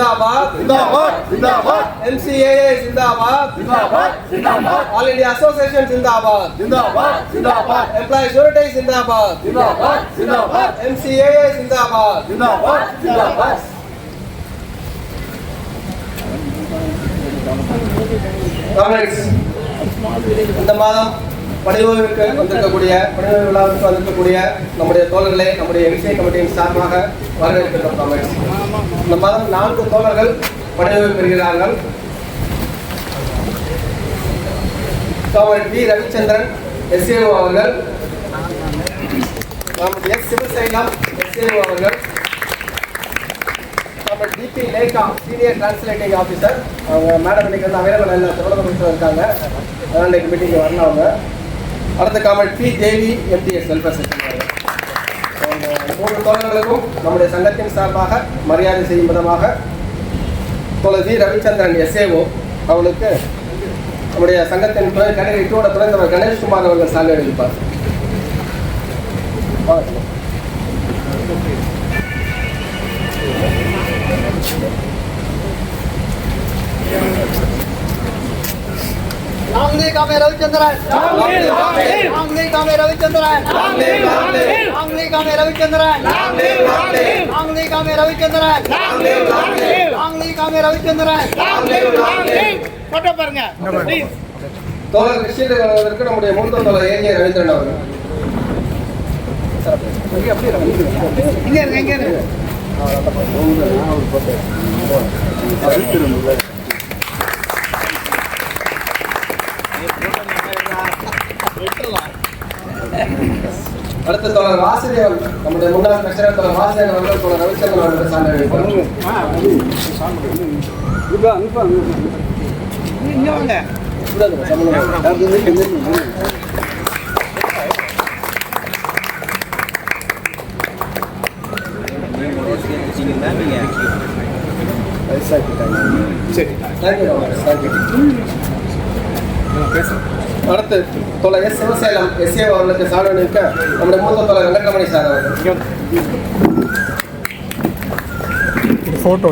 जिंदाबाद जिंदाबाद जिंदाबाद MCAA जिंदाबाद जिंदाबाद जिंदाबाद ऑल इंडिया एसोसिएशन जिंदाबाद जिंदाबाद जिंदाबाद एम्प्लॉयज यूनिटी जिंदाबाद जिंदाबाद जिंदाबाद MCAA जिंदाबाद जिंदाबाद जिंदाबाद காமெண்ட்ஸ் இந்த மாதம் பணிவுக்கு வந்திருக்கக்கூடிய பணிவு விழாவுக்கு வந்திருக்கக்கூடிய நம்முடைய தோழர்களை நம்முடைய MCA கமிட்டியின் சார்பாக வரவேற்கின்றோம். காமெண்ட்ஸ் இந்த மாதம் 4 தோழர்கள் பணிவு பெறுகிறார்கள். காமெண்ட் வி ரவிச்சந்திரன் SAO அவர்கள், நம்முடைய சிவில் சைலம் SAO அவர்கள், comment DP Lekha senior translating officer. அவங்க மேடம் இன்னைக்கு வந்து அவைலபிள் இல்லை, திருவண்ணாமலை இருக்காங்க, அதனால் இன்னைக்கு மீட்டிங் வரணும் அவங்க. அடுத்த காமெண்ட் P தேவி MTS வெல்ஃபேர் செக்ரட்டரி. அவங்க 3 தோழர்களுக்கும் நம்முடைய சங்கத்தின் சார்பாக மரியாதை செய்யும் விதமாக தோழர் வி ரவிச்சந்திரன் SAO அவர்களுக்கு நம்முடைய சங்கத்தின் கேட்டகரி 2 துணைத்தலைவர் கணேஷ்குமார் அவர்கள் சாலை அளிப்பார். रविचंद्रन रविचंद्रन फोटो பாருங்க தோழர் கிருஷ்ணன் அவர்களுக்கு நம்முடைய மூத்த தோழர் ஏ ரவீந்திரன் அவர்கள். அடுத்த தோழர் வாசுதேவன், நம்முடைய முன்னாள் பிரச்சனை தோழர் வாசுதேவன் அவர்கள் தோழர் ரவிச்சந்திரன் அவர்கள் சார்ந்த அடுத்து தோழர் எஸ் சிவசேலம் SAO அவர்களுக்கு சான்று நிற்க நம்முடைய மூத்த தோழர் வெங்கட்ரமணி சார் அவர்கள். फोटो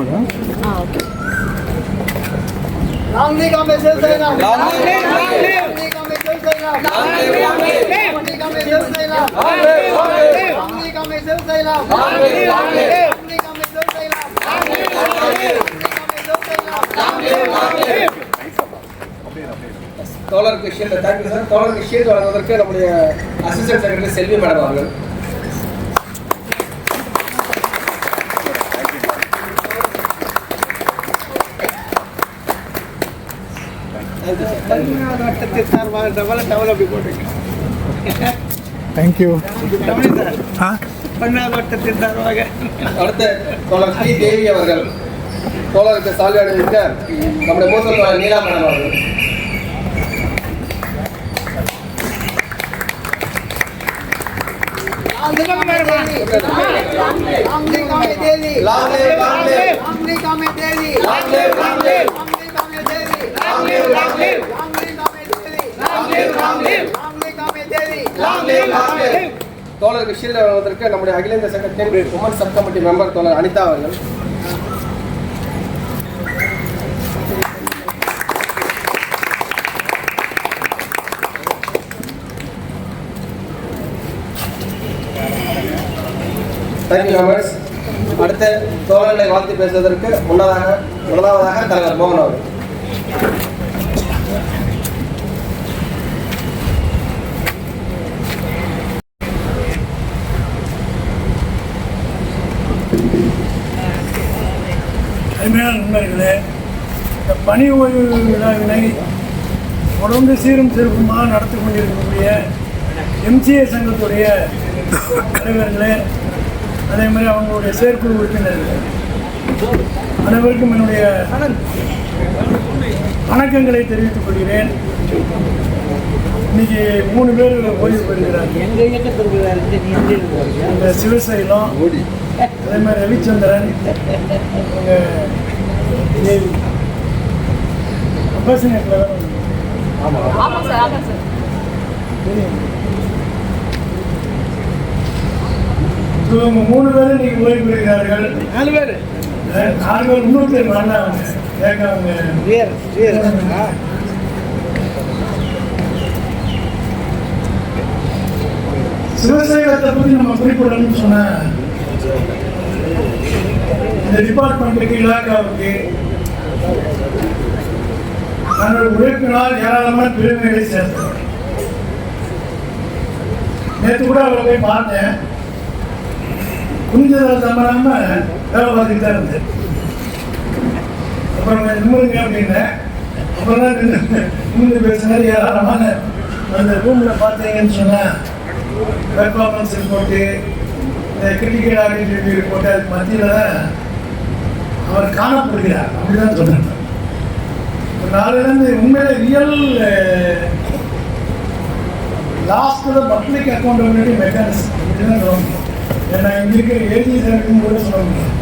தோழருக்கு ஷீல்டு தேங்க்யூ சார். தோழருக்கு ஷீல்டு வழங்குவதற்கு நம்முடைய அசிஸ்டன்ட் செக்ரட்டரி செல்வி மேடம் அவர்கள். தேங்க்யூ. அடுத்து தோழர் P தேவி அவர்கள் தோழருக்கு சால்வை அணிவிக்க நம்முடைய மூத்த தோழர் நீலா மேடம் அவர்கள். தோழருக்கு ஷீல்டு வழங்குவதற்கு நம்முடைய அகில இந்திய சங்கத்தின் உமன் சப் கமிட்டி மெம்பர் தோழர் அனிதா அவர்கள். Thank you members. அடுத்த தோழர்களை வாழ்த்து பேசுவதற்கு முதலாவதாக தலைவர் மோகன் அவர்கள். அருமையான நண்பர்களே, இந்த பணி ஓய்வு விழாவினை தொடர்ந்து சீரும் சிறப்புமாக நடத்தி கொண்டிருக்கக்கூடிய MCA சங்கத்துடைய தலைவர்களே, அதே மாதிரி அவங்களுடைய செயற்குழு உறுப்பினர்கள் அனைவருக்கும் என்னுடைய வணக்கங்களை தெரிவித்துக் கொள்கிறேன். இன்னைக்கு 3 பேர் ஓய்வு பெறுகிறார்கள். இந்த சிவசைலம், அதே மாதிரி ரவிச்சந்திரன், அம்பாசினேட்டில் இவங்க 3 பேரும் இன்னைக்கு ஓய்வு பெறுகிறார்கள். 4 பேர் நாங்கள் இன்னொருத்தர் வந்தாங்க கேட்காங்க. சிவசேகரத்தை பற்றி நம்ம குறிப்பிடணும்னு சொன்ன இந்த டிபார்ட்மெண்ட்டுக்கு இலாக்காவுக்கு தன்னோட உழைப்பினால் ஏராளமான பெருமைகளை சேர்த்தோம். நேற்று கூட அவரை போய் பார்த்தேன். குனிஞ்சதை தம்பராம வேலை பார்த்துட்டு தான் இருந்தேன். அப்புறம் நிம்மதிங்க அப்படின்னேன். அப்புறம் தான் நிமிந்து பேசினார். ஏராளமான அந்த ரூமில் பார்த்தீங்கன்னு சொன்னேன் பெர்ஃபார்மன்ஸ் ரிப்போர்ட்டு, இந்த கிரிட்டிக்கல் ஆடிட்டிவிட்டி ரிப்போர்ட்டு, அதுக்கு மத்தியில் தான் அவர் காணப்படுகிறார் அப்படிதான் சொன்னார். நாளிலிருந்து உண்மையில real last public accountability mechanism அப்படிதான் சொல்ல முடியும். ஏன்னா இங்க இருக்கிற ஏஜி சர்க்கும் கூட சொல்ல முடியும்.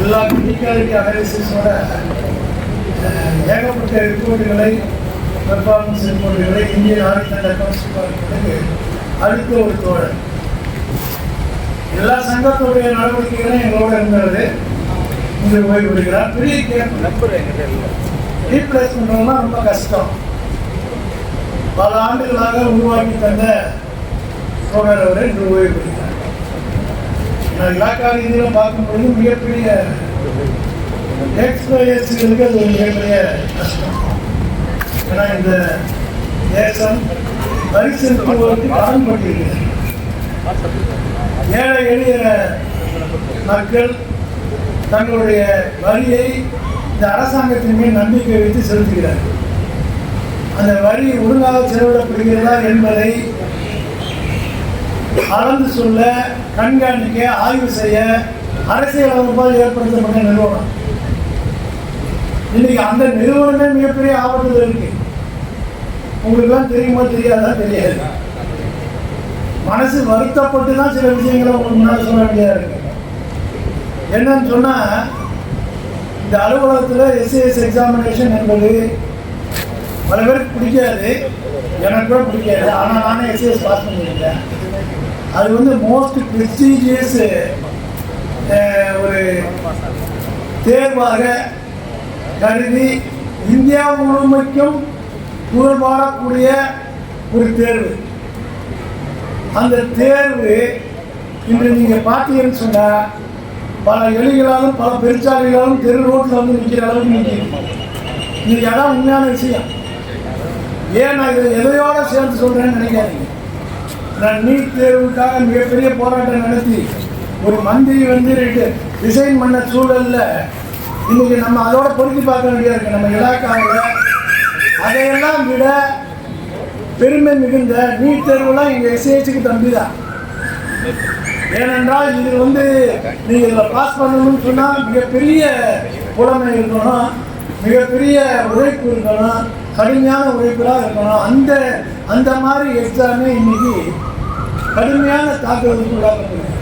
எல்லா கிரிட்டிகாலிட்டி அனாலிசிஸோட ஏகப்பட்ட ரிப்போர்ட்டுகளை, பெர்ஃபார்மன்ஸ் ரிப்போர்ட்டுகளை இந்தியன் ஆடிட் அண்ட் அக்கௌண்ட்ஸ் டிபார்ட்மெண்ட்டுக்கு அடுத்த ஒரு தோழர். எல்லா சங்கத்துடைய நடவடிக்கைகளும் எங்களோட இருந்தது. இங்கே ஓய்வு விடுகிறார். பெரிய ரீப்ளேஸ்மெண்ட்லாம் ரொம்ப கஷ்டம். பல ஆண்டுகளாக உருவாக்கி தந்த தோழர் அவரை இன்று ஓய்வு விடுகிறார். நான் இலாக்கா ரீதியில் பார்க்கும்பொழுது மிகப்பெரிய எக்ஸ்பீரியன்ஸுகளுக்கு அது ஒரு மிகப்பெரிய கஷ்டம். ஏன்னா இந்த தேசம் வரி செலுத்துவதற்கு கடன் பட்டிருக்கிறது. ஏழை எளிய மக்கள் தங்களுடைய வரியை இந்த அரசாங்கத்தின் மேல் நம்பிக்கை வைத்து செலுத்துகிறார்கள். அந்த வரி ஒழுங்காக செலவிடப்படுகிறதா என்பதை அளந்து சொல்ல, கண்காணிக்க, ஆய்வு செய்ய அரசியல் அமைப்பால் ஏற்படுத்தப்பட்ட நிறுவனம். இன்னைக்கு அந்த நிறுவனமே மிகப்பெரிய ஆபத்தில் இருக்கு. உங்களுக்குலாம் தெரியுமா தெரியாதா? தெரியாது. மனசு வருத்தப்பட்டு தான் சில விஷயங்களை உங்களுக்கு முன்னாடி சொல்ல வேண்டியதா இருக்கு. என்னன்னு சொன்னா, இந்த அலுவலகத்தில் எஸ்ஏஎஸ் எக்ஸாமினேஷன் என்பது பல பேருக்கு பிடிக்காது, எனக்கு கூட பிடிக்காது. ஆனால் நானே எஸ்ஏஎஸ் பாஸ் பண்ணியிருக்கேன். அது வந்து மோஸ்ட் ப்ரெஸ்டீஜியஸ் ஒரு தேர்வாக கருதி இந்தியா முழுமைக்கும் புகழ்பாடக்கூடிய ஒரு தேர்வு. அந்த தேர்வு இன்று நீங்கள் பார்த்தீங்கன்னு சொன்னால் பல எலிகளாலும் பல பெருச்சாலிகளாலும் தெரு ரோட்டில் வந்து நிற்கிற அளவுக்கு நிற்கிறோம். இன்னைக்கு அதான் உண்மையான விஷயம். ஏன் நான் இதை எதையோட சேர்ந்து சொல்கிறேன்னு நினைக்காதீங்க. நான் நீட் தேர்வுக்காக மிகப்பெரிய போராட்டம் நடத்தி ஒரு மந்திரி வந்து டிசைன் பண்ண சூழலில் இன்னைக்கு நம்ம அதோட பொருத்தி பார்க்க வேண்டியது இருக்கு. நம்ம இலாக்காவில் அதையெல்லாம் விட பெருமை மிகுந்த நீட் தேர்வுலாம் எங்கள் எஸ்ஏஹெச்சுக்கு தம்பி தான். ஏனென்றால் இது வந்து நீங்கள் இதில் பாஸ் பண்ணணும்னு சொன்னால் மிகப்பெரிய புலமை இருக்கணும், மிகப்பெரிய உழைப்பு இருக்கணும், கடுமையான உழைப்பெல்லாம் இருக்கணும். அந்த மாதிரி எக்ஸாமே இன்னைக்கு கடுமையான தாக்குதலுக்கு உள்ளாக்கப்படுது.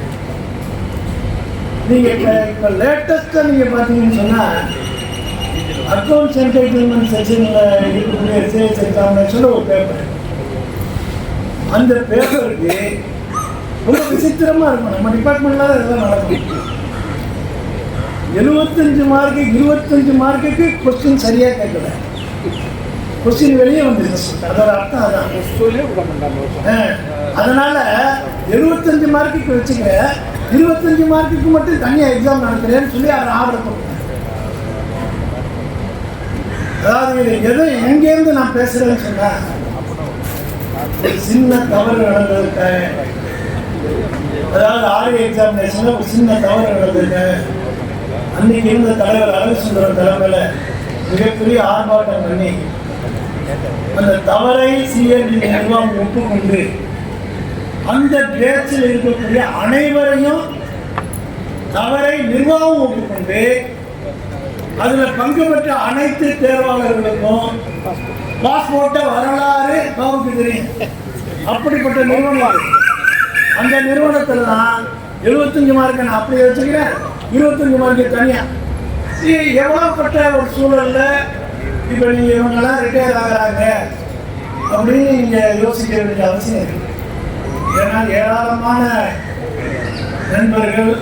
நீங்கள் இப்போ லேட்டஸ்ட்டாக நீங்கள் பார்த்தீங்கன்னு சொன்னால் அக்கௌண்ட்ஸ் என்டர்டெயின்மெண்ட் செக்ஷனில் இருக்கக்கூடிய எஸ்ஏஎஸ் எக்ஸாமினேஷன் ஒரு பேப்பர். அந்த பேப்பருக்கு ரொம்ப விசித்திரமாக இருக்கும். நம்ம டிபார்ட்மெண்ட்ல இதெல்லாம் நடக்கும். 75 மார்க்கு 25 மார்க்குக்கு கொஸ்டின் சரியாக கேட்கல, கொஸ்டின் வெளியே வந்துருச்சு. அதோட அர்த்தம் அதான். அதனால 75 மார்க்குக்கு வச்சுக்க, 25 மார்க்குக்கு மட்டும் தனியாக எக்ஸாம் நடத்துறேன்னு சொல்லி அதை ஆர்டர் பண்ணுறேன். அதாவது எதை எங்கேருந்து நான் பேசுறேன்னு சொன்னா, சின்ன தவறு நடந்திருக்க, அதாவது ஆர்ஏ எக்ஸாமினேஷன்ல ஒரு சின்ன தவறு நடந்திருக்க. அன்னைக்கு இருந்த தலைவர் அழகுசுந்தரம் தலைமையில் மிகப்பெரிய ஆர்ப்பாட்டம் பண்ணி அந்த தவறை சிஎன்டி நிர்வாகம் ஒப்புக்கொண்டு அந்த பேச்சில் இருக்கக்கூடிய அனைவரையும் தவறை நிர்வாகம் ஒப்புக்கொண்டு அதில் பங்கு பெற்ற அனைத்து தேர்வாளர்களுக்கும் பாஸ்போர்ட்டை வரலாறு பாவுக்கு தெரியும். அப்படிப்பட்ட நிறுவனம். அந்த நிறுவனத்தில் தான் 75 மார்க்கை நான் அப்படியே வச்சுக்கிறேன், 25 மார்க்கு தனியாக. எவ்வளோப்பட்ட ஒரு சூழலில் இப்போ நீங்கள் இவங்கெல்லாம் ரிட்டையர் ஆகிறாங்க அப்படின்னு நீங்கள் யோசிக்க வேண்டிய அவசியம் இருக்குது. ஏன்னா ஏராளமான நண்பர்கள்,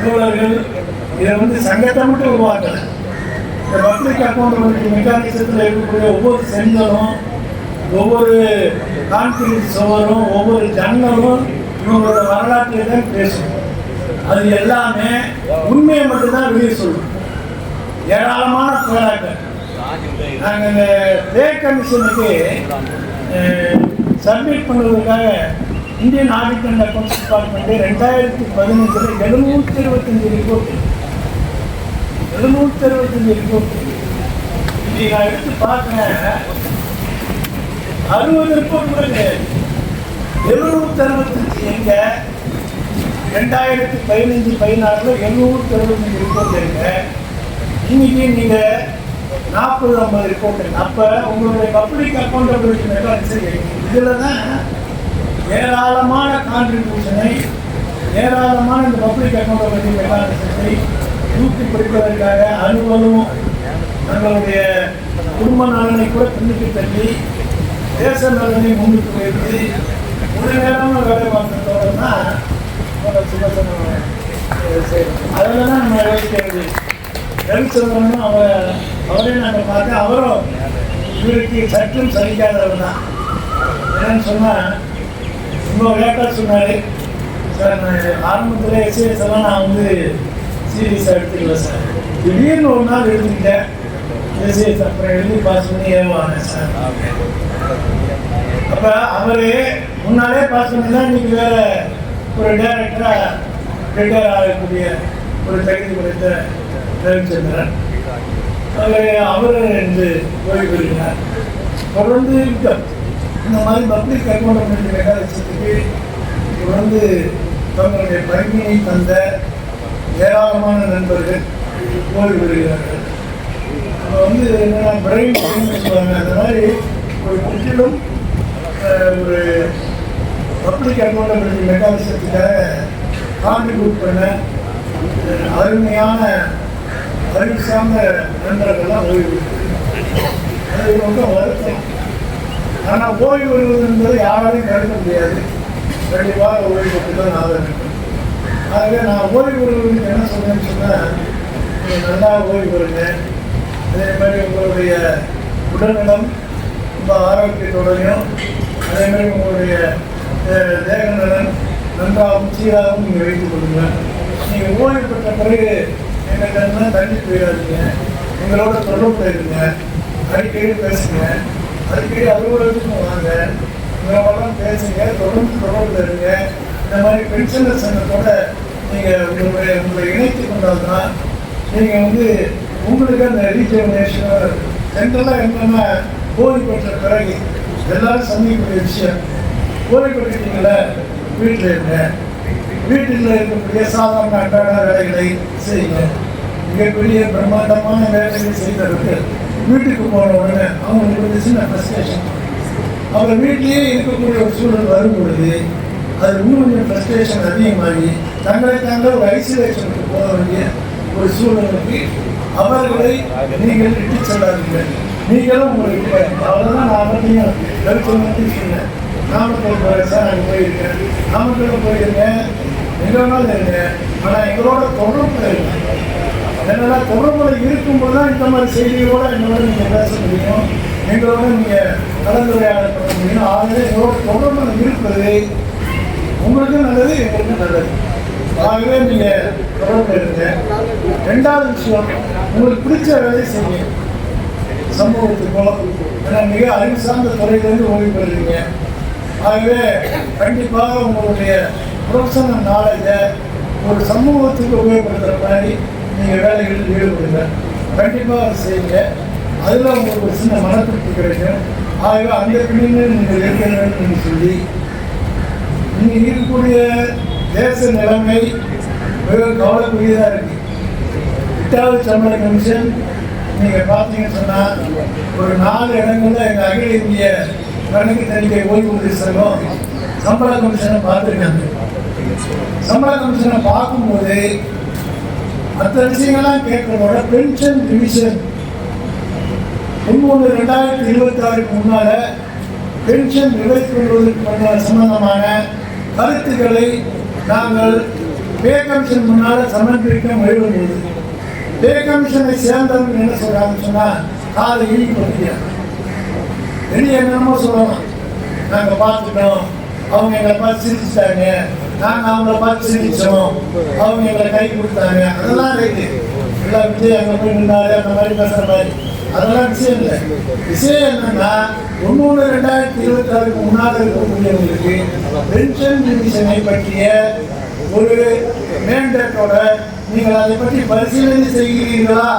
தோழர்கள் இதை வந்து சங்கத்தை மட்டும் உருவாக்கல. இந்த பப்ளிக் அக்கௌண்டபிலிட்டி மெக்கானிசத்தில் இருக்கக்கூடிய ஒவ்வொரு செங்கலும், ஒவ்வொரு கான்கிரீட் சுவரும், ஒவ்வொரு ஜன்னலும் இவங்களோட வரலாற்றை தான் பேசும். அது எல்லாமே உண்மையை மட்டும்தான் வெளியே சொல்லும். ஏராளமான போராட்டம். நாங்கள் இந்த பே கமிஷனுக்கு சப்மிட் பண்ணுவதற்காக Indian audit and accounts department 2015 725 report 725 report இன்றைக்கி நான் எடுத்து பார்க்குறேன். 60 ரிப்போர்ட் கூட கிடையாது. 765 எங்க 2015-16 765 ரிப்போர்ட் இருங்க. இன்னைக்கு நீங்கள் 40-50 ரிப்போர்ட். அப்போ உங்களுடைய பப்ளிக் அக்கௌண்டபிலிட்டி மெக்கானிசம் இதில் தான் ஏராளமான கான்ட்ரிபியூஷனை, ஏராளமான இந்த பப்ளிக் அக்கௌண்டபிலிட்டி மெக்கானிசத்தை தூக்கி பிடிப்பதற்காக அலுவலும் தங்களுடைய குடும்ப நலனை கூட பின்னுக்கு தள்ளி தேச நலனை முன்னுக்கு வைத்து ஒரு நேரமாக வேலை பார்க்கறதோட தான் சுபசனம் செய்யணும். அதில் தான் நம்ம யோசிக்கிறது. ரவிச்சந்திரனும் அவரே நாங்கள் பார்த்து அவரும் இவருக்கு சற்றும் சரிக்காதவர் தான். என்னன்னு சொன்னால் ரொம்ப லேட்டாக சொன்னார். சார் நான் ஆரம்பத்தில் எஸ்ஏஎஸ் எல்லாம் நான் வந்து சீரியஸாக எடுத்துக்கல சார். திடீர்னு ஒரு நாள் எழுதிட்டேன் எஸ்ஏஎஸ். அப்புறம் எழுதி பாஸ் பண்ணி ஏவாங்க சார். அப்போ அவர் முன்னாலே பாஸ் பண்ணி தான் இன்றைக்கி வேறு ஒரு டைரக்டராக ரிட்டையர் ஆகக்கூடிய ஒரு தகுதி கொடுத்த ரவிச்சந்திரன் அவர் வந்து ஓய்வு பெறுகிறார். தொடர்ந்து இந்த மாதிரி பப்ளிக் அக்கௌண்டபிலிட்டி மெக்கானிசத்துக்கு தொடர்ந்து தங்களுடைய பணியை தந்த ஏராளமான நண்பர்கள் ஓய்வு பெறுகிறார்கள். அப்போ வந்து என்னென்னா பிரைன் சொல்லுவாங்க. அந்த மாதிரி ஒரு முற்றிலும் ஒரு பப்ளிக் அக்கௌண்டபிலிட்டி மெக்கானிசத்துக்காக கான்ட்ரிபியூட் பண்ண அருமையான அறிவு சார்ந்த நண்பர்கள்லாம் ஓய்வு. அது ரொம்ப வருத்தம். ஆனால் ஓய்வு வருவது என்பது யாராலையும் தடுக்க முடியாது. கண்டிப்பாக ஓய்வு பெற்று தான் நான் இருக்கேன். ஆகவே நான் ஓய்வு வருவதுக்கு என்ன சொல்றேன்னு சொன்னால், நீங்கள் நல்லா ஓய்வு வருங்க. அதே மாதிரி உங்களுடைய உடல்நலம் ரொம்ப ஆரோக்கியத்தோடையும், அதே மாதிரி உங்களுடைய தேக நலன் நன்றாகவும் சீராகவும் நீங்கள் வைத்துக் கொள்ளுங்க. நீங்கள் ஓய்வு பெற்ற பிறகு எங்கள்கிட்ட தள்ளி போயிடாதீங்க. எங்களோட தொடர்புல இருங்க, அடிக்கடி பேசுங்க, அடிக்கடி அலுவலகத்துக்கும் வாங்க, உங்களோடலாம் பேசுங்க, தொடர்புல இருங்க. இந்த மாதிரி பென்ஷனர் சங்கத்தோட நீங்கள் உங்களை இணைத்து கொண்டால்தான் நீங்கள் வந்து உங்களுக்கு அந்த ரீஜெனரேஷன் சென்ட்ரலாக என்னென்னா ஓய்வு பெற்ற பிறகு எல்லாரும் சந்திக்கக்கூடிய விஷயம். ஓய்வு பெற்றுட்டீங்கள வீட்டில் இருங்க, வீட்டில் இருக்கக்கூடிய சாதாரண அன்றாட வேலைகளை செய்யுங்க. மிகப்பெரிய பிரம்மாண்டமான வேலைகளை செய்தவர்கள் வீட்டுக்கு போன உடனே அவங்களுக்கு ஒரு சின்ன ஃப்ரஸ்ட்ரேஷன். அவங்க வீட்டிலேயே இருக்கக்கூடிய ஒரு சூழல் வரும் பொழுது அது இன்னும் கொஞ்சம் ஃப்ரஸ்ட்ரேஷன் அதிகமாகி தங்களை தாங்கள் ஒரு ஐசோலேஷனுக்கு போக வேண்டிய ஒரு சூழலுக்கு அவர்களை நீங்கள் இட்டு செல்லாதீர்கள். நீங்களும் உங்களுக்கு அவ்வளோதான். நான் அவரையும் கருத்து சொன்னேன். நாமக்கல் சார் நாங்கள் போயிருக்கேன், நாமக்கல் போயிருக்கேன், எங்கேனாலும் இருக்கேன். ஆனால் எங்களோட தொடர்புல இருக்கேன். என்னென்னா தொடர்புல இருக்கும்போது தான் இந்த மாதிரி செய்திகளோடு எங்களோட நீங்கள் பேச முடியும், எங்களோட நீங்கள் கலந்துரையாடல் பண்ண முடியும். ஆகவே எங்களோட தொடர்புல இருப்பது உங்களுக்கும் நல்லது, எங்களுக்கும் நல்லது. ஆகவே நீங்கள் தொடர்புல இருங்க. ரெண்டாவது விஷயம், உங்களுக்கு பிடிச்ச வேலையை செய்யுங்க. சமூகத்துக்கோ ஏன்னா மிக அறிவு சார்ந்த துறையிலேருந்து ஓய்வு பெறுறீங்க. ஆகவே கண்டிப்பாக உங்களுடைய ப்ரொஃபஷனல் நாலேஜை ஒரு சமூகத்துக்கு உபயோகப்படுத்துகிற மாதிரி நீங்கள் வேலைகளில் ஈடுபடுங்க. கண்டிப்பாக அதை செய்யுங்க. அதில் உங்களுக்கு ஒரு சின்ன மனத்திருப்தி கிடைக்கும். ஆகவே அந்த பிள்ளைங்கள் நீங்கள் இருக்க வேண்டும் என்று சொல்லி நீங்கள் இருக்கக்கூடிய தேச நிலைமை மிக கவலைக்குரியதாக இருக்குது. 8வது சம்பள கமிஷன் நீங்கள் பார்த்தீங்கன்னு சொன்னால் ஒரு 4 இடங்களில் எங்கள் அகில இந்திய கணக்கு தணிக்கை ஓய்வூதிய சங்கம் சம்பள கமிஷனை பார்த்துருக்காங்க. சம்பள கமிஷனை பார்க்கும்போது மற்ற விஷயங்கள்லாம் கேட்கறதோட பென்ஷன் டிவிஷன் 2026 முன்னால் பென்ஷன் ரிவைஸ் பண்ணுவதற்கு சம்பந்தமான கருத்துக்களை நாங்கள் பே கமிஷன் முன்னால் சமர்ப்பிக்க முயலும்போது பே கமிஷனை சேர்ந்தவங்க என்ன சொல்றாங்கன்னு சொன்னா காலை இழுக்கு பண்ணிக்கிறாங்க. வெளியே என்னமோ சொல்லலாம், நாங்கள் பார்த்துட்டோம், அவங்க எங்களை பார்த்து சிரிச்சுட்டாங்க, நாங்கள் அவங்கள பார்த்து சிரிச்சோம், அவங்க எங்களை கை கொடுத்தாங்க, அதெல்லாம் ரைட்டு. எல்லாம் விஜய் அங்கே போய் நின்றாரு அந்த மாதிரி பேசுகிற மாதிரி அதெல்லாம் விஷயம் இல்லை. விஷயம் என்னன்னா 1/1/2026 முன்னால் இருக்கக்கூடியவங்களுக்கு பென்ஷன் டிவிஷனை பற்றிய ஒரு மேண்டேட்டோட நீங்கள் அதை பற்றி பரிசீலனை செய்கிறீர்களா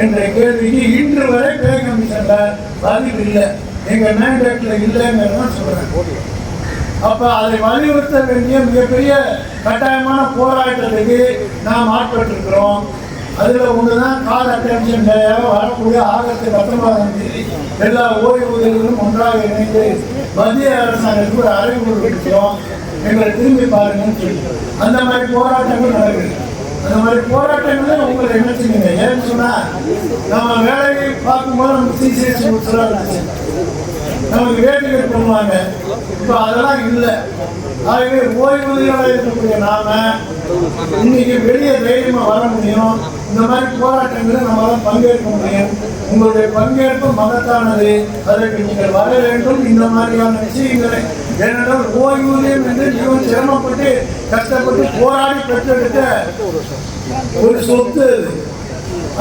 என்ற கேள்விக்கு இன்று வரை பே கமிஷன்ல பதில் இல்லை. எங்க மேண்டேட்ல இல்லைங்கிறதான் சொல்றேன். அப்ப அதை வலியுறுத்த வேண்டிய மிகப்பெரிய கட்டாயமான போராட்டத்துக்கு நாம் ஆட்பட்டிருக்கிறோம். அதுல ஒண்ணுதான் கால் அட்டென்ஷன் டேயாக வரக்கூடிய ஆகஸ்ட் 19ஆம் தேதி எல்லா ஓய்வூதியர்களும் ஒன்றாக இணைந்து மத்திய அரசாங்கத்துக்கு ஒரு அறிவுறுத்தல் விடுக்கிறோம், எங்களை திரும்பி பாருங்கன்னு சொல்லி அந்த மாதிரி போராட்டங்கள் நடக்குது. அந்த மாதிரி போராட்டங்கள் உங்களை என்ன செய்யுங்க. ஏன்னு சொன்னா நம்ம வேலையை பார்க்கும்போது நம்ம சிசிஎஸ் இருந்துச்சு, நமக்கு வேட்டுகள் பண்ணுவாங்க. இப்போ அதெல்லாம் இல்லை. ஆகவே ஓய்வூதியாக இருக்கக்கூடிய நாம இன்னைக்கு வெளியே தைரியமா வர முடியும். இந்த மாதிரி போராட்டங்களை நம்மளால பங்கேற்க முடியும். உங்களுடைய பங்கேற்பு மகத்தானது. அதற்கு நீங்கள் வர வேண்டும். இந்த மாதிரியான விஷயங்களை ஏனென்றால் ஓய்வூதியம் என்று மிகவும் சிரமப்பட்டு கஷ்டப்பட்டு போராடி பெற்றெடுத்த ஒரு சொத்து.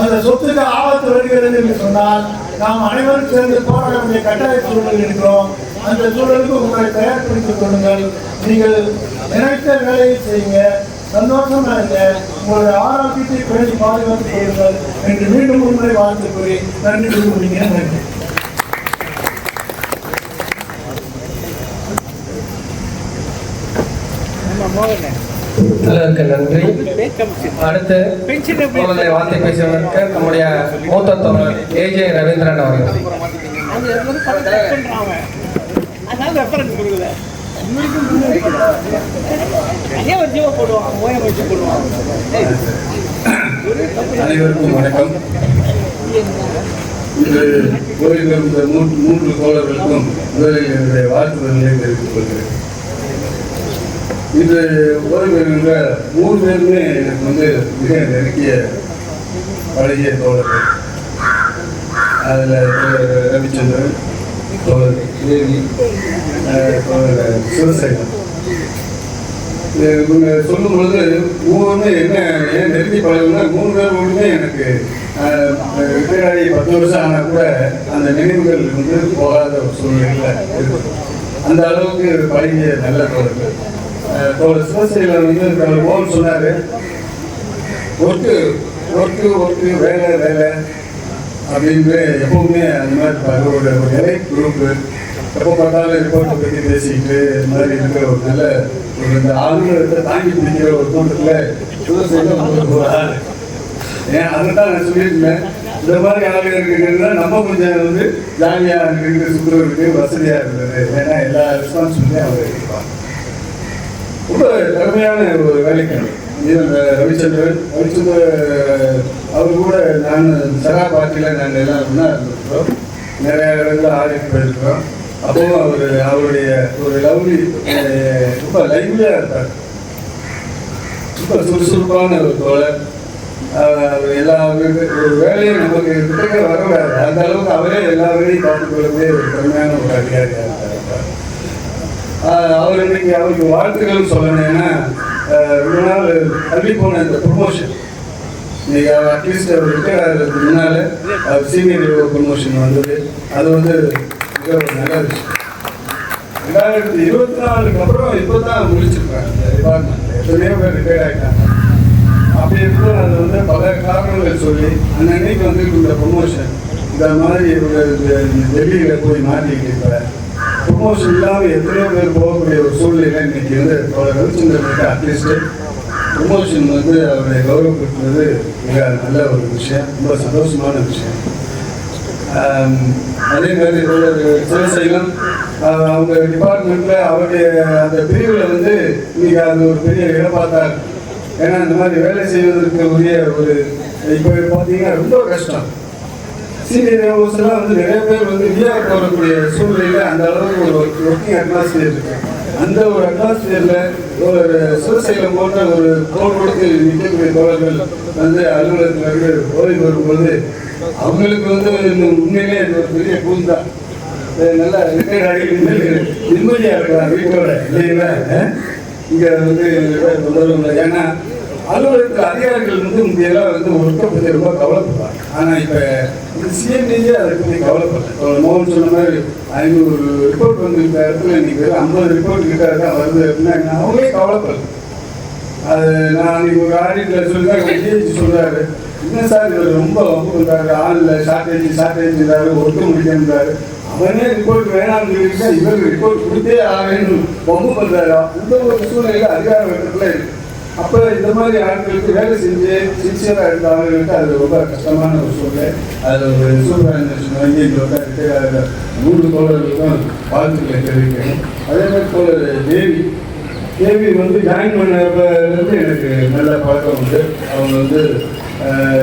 அந்த சொத்துக்கு ஆபத்து வருகிறது என்று சொன்னால் நாம் அனைவரும் சேர்ந்து போராட வேண்டிய கட்டாய சூழல் இருக்கிறோம். அந்த சூழலுக்கு உங்களை தயார்படுத்திக் கொள்ளுங்கள். நீங்கள் நினைத்த வேலையை செய்யுங்க, சந்தோஷமா இருங்க, உங்களுடைய ஆரோக்கியத்தை பேசி பாதுகாத்துக் கொள்ளுங்கள் என்று மீண்டும் உங்களை வாழ்த்து கூறி நன்றி கூறுகிறேன். நன்றி. நன்றி. அடுத்து வார்த்தை பேசுவதற்கு நம்முடைய மூத்த தோழர் ஏஜே ரவீந்திரன் அவர்கள். அனைவருக்கும் வணக்கம். இன்று கோயிலில் மூன்று தோழர்களுக்கும் முதலில் என்னுடைய வாழ்த்துதல்களை தெரிவித்துக் கொள்கிறேன். இது ஓய்வுகின்ற 3 பேருமே எனக்கு மிக நெருங்கிய பழகிய தோழர்கள். அதில் ரவிச்சந்திரன், தோழர் தேவி, தோழர் சிவசேகரன். இவங்க சொல்லும் பொழுது மூணுமே என்ன ஏன் நெருங்கி பழகுனா 3 பேர் மட்டுமே எனக்கு ரிட்டையர்டாகி 10 வருஷம் ஆனால் கூட அந்த நினைவுகள் போகாத ஒரு சூழ்நிலையில் இருக்கு. அந்த அளவுக்கு பழகிய நல்ல தோழர்கள். தோழர் சிவசேகரன் தோழர் மோகன் சொன்னார், ஒர்க்கு வேலை வேலை அப்படின்னு எப்பவுமே அந்த மாதிரி ஒரு இலை குரூப்பு எப்போ பார்த்தாலும் ரிப்போர்ட்டை பற்றி பேசிக்கிட்டு இந்த மாதிரி இருக்கிற ஒரு நல்ல ஒரு இந்த ஆளுநரை தாங்கி பிடிக்கிற ஒரு கூட்டத்தில் சிவசேகரன் ஒரு ஆள். ஏன் அதை தான் நான் சொல்லியிருந்தேன். இந்த மாதிரி ஆளுங்க இருக்குங்கன்னா நம்ம கொஞ்சம் ஜாலியாக இருக்கிறது, சுற்றுறதுக்கு வசதியாக இருந்தது. ஏன்னா எல்லா ரெஸ்பான்சிபிலிட்டியும் அவர் இருப்பாங்க. ரொம்ப திறமையான ஒரு வேலைக்காரர். ரவிச்சந்திரன் அவர் கூட நான் சரா பார்ட்டியில் நாங்கள் எல்லாம் ஒன்றா இருந்திருக்கிறோம். நிறைய இடங்களில் ஆடிட்டு போயிருக்கிறோம். அப்போவும் அவருடைய ஒரு லவ்லி ரொம்ப லைவ்லியாக இருப்பார். ரொம்ப சுறுசுறுப்பான ஒரு தோழர். எல்லா ஒரு வேலையும் நமக்கு கிட்டக்க வரக்கூடாது. அந்த அளவுக்கு அவரே எல்லா வேலையும் பார்த்துக்கொள்ளவே ஒரு திறமையான ஒரு அதிகாரியாக இருப்பார். அவர் இன்னைக்கு அவருக்கு வாழ்த்துக்கள் சொல்லணும். ஏன்னா ரொம்ப நாள் தள்ளி போன இந்த ப்ரொமோஷன் இன்னைக்கு அட்லீஸ்ட் அவர் ரிட்டையர் ஆகிறதுக்கு முன்னால் அவர் சீனியர் ப்ரொமோஷன் வந்தது. அது மிக ஒரு நல்ல விஷயம். 2024 அப்புறம் இப்போ தான் முடிச்சிருக்காங்க இந்த டிபார்ட்மெண்ட். எத்தனையோ பேர் ரிட்டையர் ஆகிட்டாங்க. அப்படி இருக்கும் அது பல காரணங்கள் சொல்லி அன்னைக்கு இந்த ப்ரொமோஷன் இந்த மாதிரி டெல்லியில் போய் மாட்டிக்கிட்டு இருப்பார். ப்ரொமோஷன் இல்லாமல் எத்தனையோ பேர் போகக்கூடிய ஒரு சூழ்நிலை இன்னைக்கு ரவிச்சந்திரனுக்கு அட்லீஸ்ட் ப்ரொமோஷன் அவரை கௌரவப்படுத்துவது மிக நல்ல ஒரு விஷயம், ரொம்ப சந்தோஷமான விஷயம். அதே மாதிரி சிவசைலம் அவங்க டிபார்ட்மெண்ட்டில் அவருடைய அந்த பிரிவில் இன்னைக்கு அது ஒரு பெரிய இடப்பாத்தார். ஏன்னா இந்த மாதிரி வேலை செய்வதற்கு உரிய ஒரு இப்போ பார்த்தீங்கன்னா ரொம்ப கஷ்டம். சீனியர் எல்லாம் நிறைய பேர் விஆர் போகக்கூடிய சூழ்நிலையில் அந்த அளவுக்கு ஒரு ஒர்க்கிங் அட்மாஸ்பியர் இருக்கு. அந்த ஒரு அட்மாஸ்பியர்ல ஒரு சிவசைலம் போன்ற ஒரு போர் கொடுத்து நிற்கக்கூடிய தோழர்கள் வந்து அலுவலகத்தில் ஓய்வு வரும்போது அவங்களுக்கு வந்து உண்மையிலே ஒரு பெரிய கூந்தா நல்லா ரிட்டையர்ட் ஆகி நிம்மதியா இருக்கலாம் வீட்டோட இல்லைங்களா. இங்க வந்து ஏன்னா அலுவலகத்தில் அதிகாரிகள் வந்து முந்தையெல்லாம் வந்து ஒர்க்கை பற்றி ரொம்ப கவலைப்படுவாங்க. ஆனால் இப்போ இந்த சிஎம்டியே அதை பற்றி கவலைப்படல. மோகன் சொன்ன மாதிரி 500 ரிப்போர்ட் வந்து இந்த இடத்துல இன்னைக்கு 50 ரிப்போர்ட் கிட்ட தான் வருது அப்படின்னா அவங்களே கவலைப்படல. அது நான் அன்னைக்கு ஒரு ஆடிட்டில் சொல்லிதான் விஜய் சொல்றாரு, என்ன சார் இவர் ரொம்ப வம்பு பண்றாரு, ஆளில் ஷார்டேஜ் ஒர்க்கு முடிக்கிறாரு, அவனே ரிப்போர்ட் வேணாம்னு சொல்லிட்டு இவருக்கு ரிப்போர்ட் கொடுத்தே ஆகணும் வம்பு பண்றாரு. அந்த ஒரு சூழ்நிலையில் அதிகார வட்டத்தில் இருக்கு. அப்போ இந்த மாதிரி ஆட்களுக்கு வேலை செஞ்சு சின்சியராக இருந்த ஆளுங்களுக்கு அது ரொம்ப கஷ்டமான ஒரு சூழ்நிலை. அதில் ஒரு சூப்பராக வாங்கி எங்களோட 3 தோழர்களுக்கும் வாழ்த்துக்களை தெரிவிக்கணும். அதே மாதிரி தோழர் தேவி வந்து ஜாயின் பண்ணப்பலேருந்து எனக்கு நல்ல பழக்கம் உண்டு. அவங்க வந்து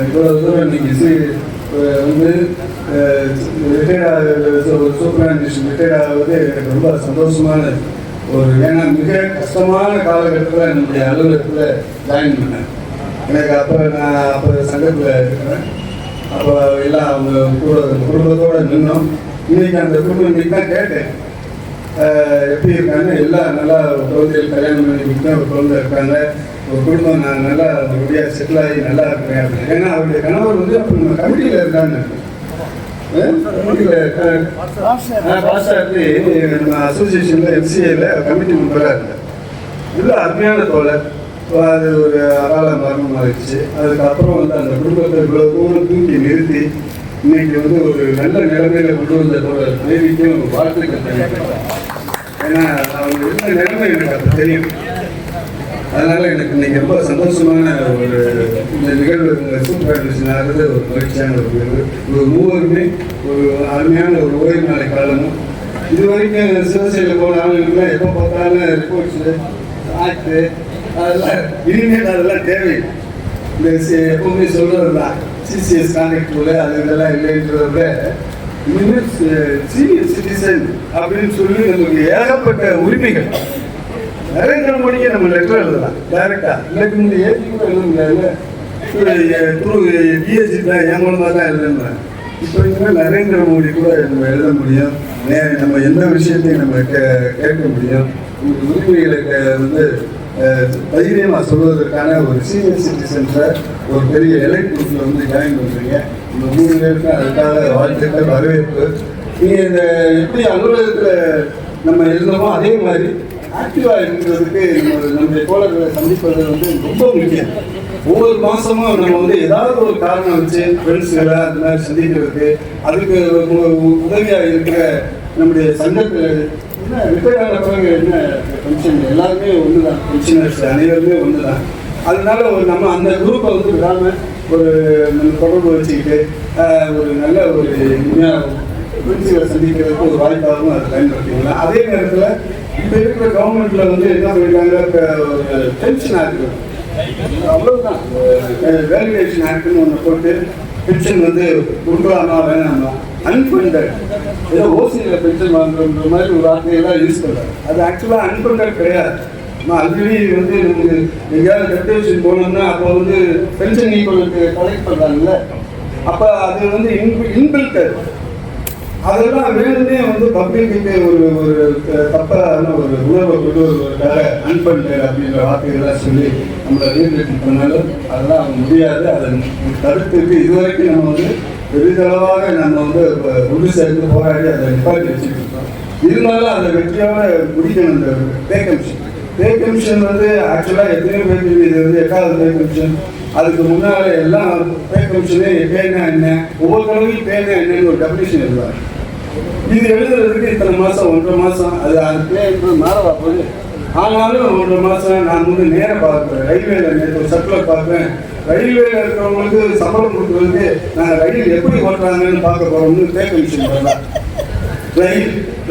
இவ்வளோ தூரம் இன்னைக்கு வந்து சூப்பராண்டிஷன் ரிட்டையர்ட் ஆகுவது எனக்கு ரொம்ப சந்தோஷமான ஒரு, ஏன்னா மிக கஷ்டமான காலகட்டத்தில் என்னுடைய அலுவலகத்தில் ஜாயின் பண்ணேன். எனக்கு அப்போ சங்கத்தில் இருக்கிறேன். அப்போ எல்லாம் அவங்க குடும்பத்தோடு நின்னோம். இன்னைக்கு அந்த குடும்பம் இன்னைக்கு தான் கேட்டேன் எப்படி இருக்காங்க, எல்லாம் நல்லா குழந்தைகள் கல்யாணம் பண்ணிக்கிட்டு ஒரு குழந்தை இருக்காங்க, ஒரு குடும்பம் நான் நல்லா ஒருபடியாக செட்டில் ஆகி நல்லா இருக்கிறேன் அப்படின்னு. ஏன்னா அவருடைய கணவர் வந்து அப்போ நம்ம கமிட்டியில் இருக்காங்க. நம்ம அசோசியேஷன்ல எம்சிஏல கமிட்டி மெம்பராக இருந்தேன். இல்லை அருமையான தோழர். அது ஒரு அகால மரணம் ஆயிடுச்சு. அதுக்கப்புறம் வந்து அந்த குடும்பத்தை இவ்வளவு தூரம் தூக்கி நிறுத்தி இன்னைக்கு வந்து ஒரு நல்ல நிலைமையில கொண்டு வந்த தோழர் தேவிக்கும் வாழ்த்துக்கள் தெரிவிக்கிறேன். ஏன்னா அவங்க இருந்த நிலைமை எனக்கு அப்போ தெரியும். அதனால எனக்கு இன்னைக்கு ரொம்ப சந்தோஷமான ஒரு இந்த நிகழ்வு சூப்பராக ஒரு மகிழ்ச்சியான ஒரு நிகழ்வு. ஒரு மூவருமே ஒரு அருமையான ஒரு ஓய்வு நாளை காலமும் இது வரைக்கும் சிவசையில போன ஆளுங்களுக்குலாம் எப்போ பார்த்தாலும் ரிப்போர்ட்ஸு ஆக்டு அதெல்லாம் இனிமேல் அதெல்லாம் தேவை. இந்த எப்பவுமே சொல்றது தான் சிசிஎஸ் கான்டாக்ட் ரூல் அது இதெல்லாம் இல்லைன்றத விட இனிமேல் சீனியர் சிட்டிசன் அப்படின்னு சொல்லி நமக்கு ஏகப்பட்ட உரிமைகள். நரேந்திர மோடிக்கு நம்ம லெட்டர் எழுதலாம் டைரக்டா. இல்லைக்கு முன்னாடி ஏஜி கூட எழுத முடியாது, டிஎஸ்சி தான் என் மூலமாக தான் எழுதணும். இப்போ இனிமேல் நரேந்திர மோடி கூட நம்ம எழுத முடியும். நம்ம எந்த விஷயத்தையும் நம்ம கேட்க முடியும். உரிமைகளுக்கு வந்து தைரியமாக சொல்வதற்கான ஒரு சீனியர் சிட்டிசன்ஸை ஒரு பெரிய எலைட் குரூப்பில் வந்து ஜாயின் பண்ணுறீங்க. இந்த 3 பேருக்கும் அதுக்காக வாழ்த்துக்கள், வரவேற்பு. நீங்கள் இந்த எப்படி அலுவலகத்தில் நம்ம எழுதணுமோ அதே மாதிரி ஆக்டிவாக இருக்கிறதுக்கு நம்முடைய தோழர்களை சந்திப்பது வந்து ரொம்ப முக்கியம். ஒவ்வொரு மாதமும் நம்ம வந்து ஏதாவது ஒரு காரணம் வச்சு ஃப்ரெண்ட்ஸுகளை அந்த மாதிரி சந்திக்கிறதுக்கு அதுக்கு உதவியாக இருக்கிற நம்முடைய சங்கத்தில் என்ன ரிட்டையர்ட் ஆன பிறகு என்ன பென்ஷன் எல்லாருமே ஒன்று தான், பென்ஷனர்ஸ் அனைவருமே ஒன்று தான். அதனால ஒரு நம்ம அந்த குரூப்பை வந்து விடாமல் ஒரு நம்ம தொடர்பு வச்சுக்கிட்டு ஒரு நல்ல ஒரு ஃப்ரெண்ட்ஸுகளை சந்திக்கிறதுக்கு ஒரு வாய்ப்பாகவும் அதை பயன்படுத்திக்கலாம். அதே நேரத்தில் இப்போ இருக்கிற கவர்மெண்ட்ல வந்து என்ன பண்ணிருக்காங்க, பென்ஷன் ஆக்ட் அவ்வளவுதான், வேல்யூவேஷன் ஆக்ட்னு ஒன்று போட்டு பென்ஷன் வந்து கொடுக்கலாமா வேணாமா, அன்பண்டட் ஏதோ ஓசியில் பென்ஷன் வாங்குற மாதிரி ஒரு வார்த்தையெல்லாம் யூஸ் பண்ணுறாங்க. அது ஆக்சுவலாக அன்பண்டட் கிடையாது. ஆல்ரெடி வந்து நமக்கு எங்கேயாவது டெப்டேஷன் போனோம்னா அப்போ வந்து பென்ஷன் ஈக்குவலுக்கு கலெக்ட் பண்ணுறாங்கல்ல, அப்போ அது வந்து இன்பில்டட். அதெல்லாம் வேணுமே வந்து பப்ளிக்கு ஒரு தப்பான ஒரு உணர்வை கொண்டு வருவதற்காக அன்பண்டட் அப்படின்ற வார்த்தைகள்லாம் சொல்லி நம்மளை ரீட்ரீட் பண்ணாலும் அதெல்லாம் அவங்க முடியாது. அதை தடுத்துக்கு இதுவரைக்கும் நம்ம வந்து பெரிதளவாக நம்ம வந்து ஒன்று சேர்ந்து போராடி அதை நிப்பாட்டி வச்சுட்டு இருக்கோம். இருந்தாலும் அதை வெற்றியாக முடிக்கணும். இந்த பே கமிஷன் வந்து ஆக்சுவலாக எத்தனையோ பேர் இது வந்து 8வது பே கமிஷன். அதுக்கு முன்னால் எல்லாம் பே கமிஷனே பேனா என்ன, ஒவ்வொரு தடவையும் பேனா என்னன்னு ஒரு டெஃபினேஷன் எழுதுவாங்க. இது எழுதுறதுக்கு இத்தனை மாதம் 1.5 மாதம் அது பேர் மாறவா போகுது. ஆனாலும் 1.5 மாதம் நான் வந்து நேரம் பார்க்குறேன். ரயில்வேல நேற்று ஒரு சர்க்குலர் பார்க்குறேன். ரயில்வேல இருக்கிறவங்களுக்கு சம்பளம் கொடுக்குறதுக்கு நாங்கள் ரயில் எப்படி ஓட்டுறாங்கன்னு பார்க்க போகிறோம்னு பே கமிஷன் பண்ணலாம்.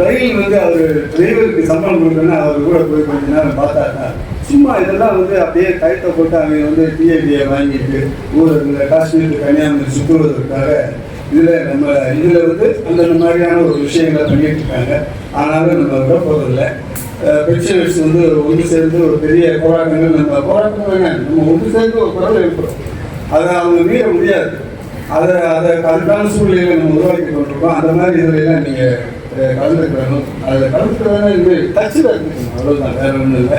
ரயில் வந்து அவர் டிரைவருக்கு சம்பளம் கொடுக்குறேன்னா அவர் கூட போய் கொஞ்ச நேரம் பார்த்தாருன்னா சும்மா இதெல்லாம் வந்து அப்படியே கைத்தை போட்டு அவங்க வந்து டிஏடியை வாங்கிட்டு ஊரில் காஷ்மீர் கன்னியாகுமரி சுற்றுவதற்காக இதில் வந்து அந்த மாதிரியான ஒரு விஷயங்களை பண்ணிட்டு இருக்காங்க. ஆனாலும் நம்ம விட போகிறதில்லை. பென்ஷனர்ஸ் வந்து ஒன்று சேர்ந்து ஒரு பெரிய போராட்டங்கள் நம்ம ஒன்று சேர்ந்து ஒரு குரல் எழுப்புறோம். அதை அவங்க மீற முடியாது. அதுக்கான சூழ்நிலைகளை நம்ம உருவாக்கி கொண்டிருக்கோம். அந்த மாதிரி இதுலாம் நீங்கள் கலந்துக்கிறணும். அதில் கலந்துக்கிறதுனா இனிமேல் டச்சில் இருக்கணும், அவ்வளோதான், வேற ஒன்றும் இல்லை.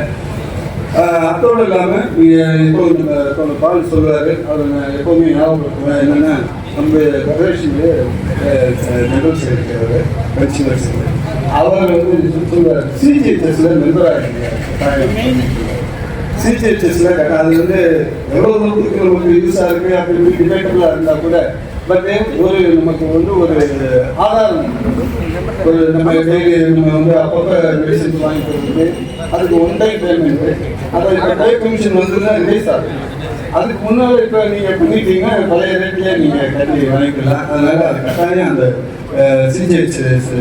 அதோடு இல்லாமல் நீங்கள் இப்போ பால் சொல்லுவார், அவர் நான் எப்போவுமே ஞாபகப்படுத்துவேன். என்னென்னா நம்ம ஃபெடரேஷனுக்கு ஜெனரல் செக்ரட்டரி பென்ஷனர்ஸ் அவர் வந்து சொல்லுவார், சிஜிஹெச்எஸில் மெம்பராக இருக்கீங்க. சிஜிஹெச்எஸில் அது வந்து எவ்வளோ தூரத்துக்கு நமக்கு யூஸாக இருக்குது அப்படின்னு டிபேட்டபுளாக இருந்தால் கூட, பட் ஒரு நமக்கு வந்து ஒரு ஆதாரம், ஒரு நம்ம டெய்லி நம்ம வந்து அப்பப்போ மெடிசன்ஸ் வாங்கி கொடுத்துட்டு அதுக்கு ஒன் டைம் பேமெண்ட்டு, அதை இப்போ டைப் கமிஷன் வந்து தான் ரிலீஸ் ஆகும். அதுக்கு முன்னால் இப்போ நீங்கள் பண்ணிட்டீங்கன்னா பழைய ரேட்லேயே நீங்கள் கட்டி வாங்கிக்கலாம். அதனால் அது கட்டாயம் அந்த சிஜிஹெச்எஸ்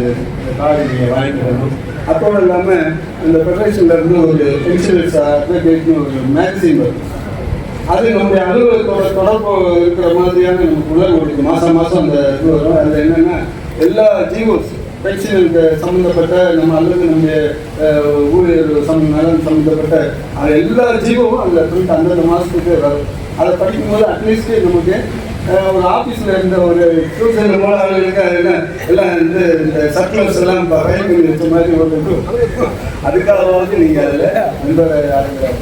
கார்டு நீங்கள் வாங்கிக்கணும். அப்போது இல்லாமல் இந்த ஃபெடரேஷன்லேருந்து ஒரு பென்ஷனர்ஸ் அட்வொகேட்னு ஒரு மேகசின் வரும். அது நம்முடைய அலுவலகத்தோட தொடர்பு இருக்கிற மாதிரியான நமக்கு உணர்வு இருக்குது. மாதம் அந்த இது வரும். அதில் என்னென்னா எல்லா ஜிஓஸ் பென்ஷனுக்கு சம்மந்தப்பட்ட நம்ம அல்லது நம்முடைய ஊழியர் நலன் சம்மந்தப்பட்ட எல்லா ஜிஓவும் அதில் பிரிண்ட் அந்தந்த மாதத்துக்கு வரும். அதை படிக்கும்போது அட்லீஸ்ட் நமக்கு ஒரு ஆஃபீஸில் இருந்த ஒரு சூழ்நிலை மூலம் அவர்களுக்கு என்ன எல்லாம் வந்து இந்த சர்க்குலர்ஸ் எல்லாம் இப்போ பயன் பண்ணி வச்ச மாதிரி ஒரு அதுக்காக நீங்கள் அதில் நண்பரை எடுக்கக்கூடாது.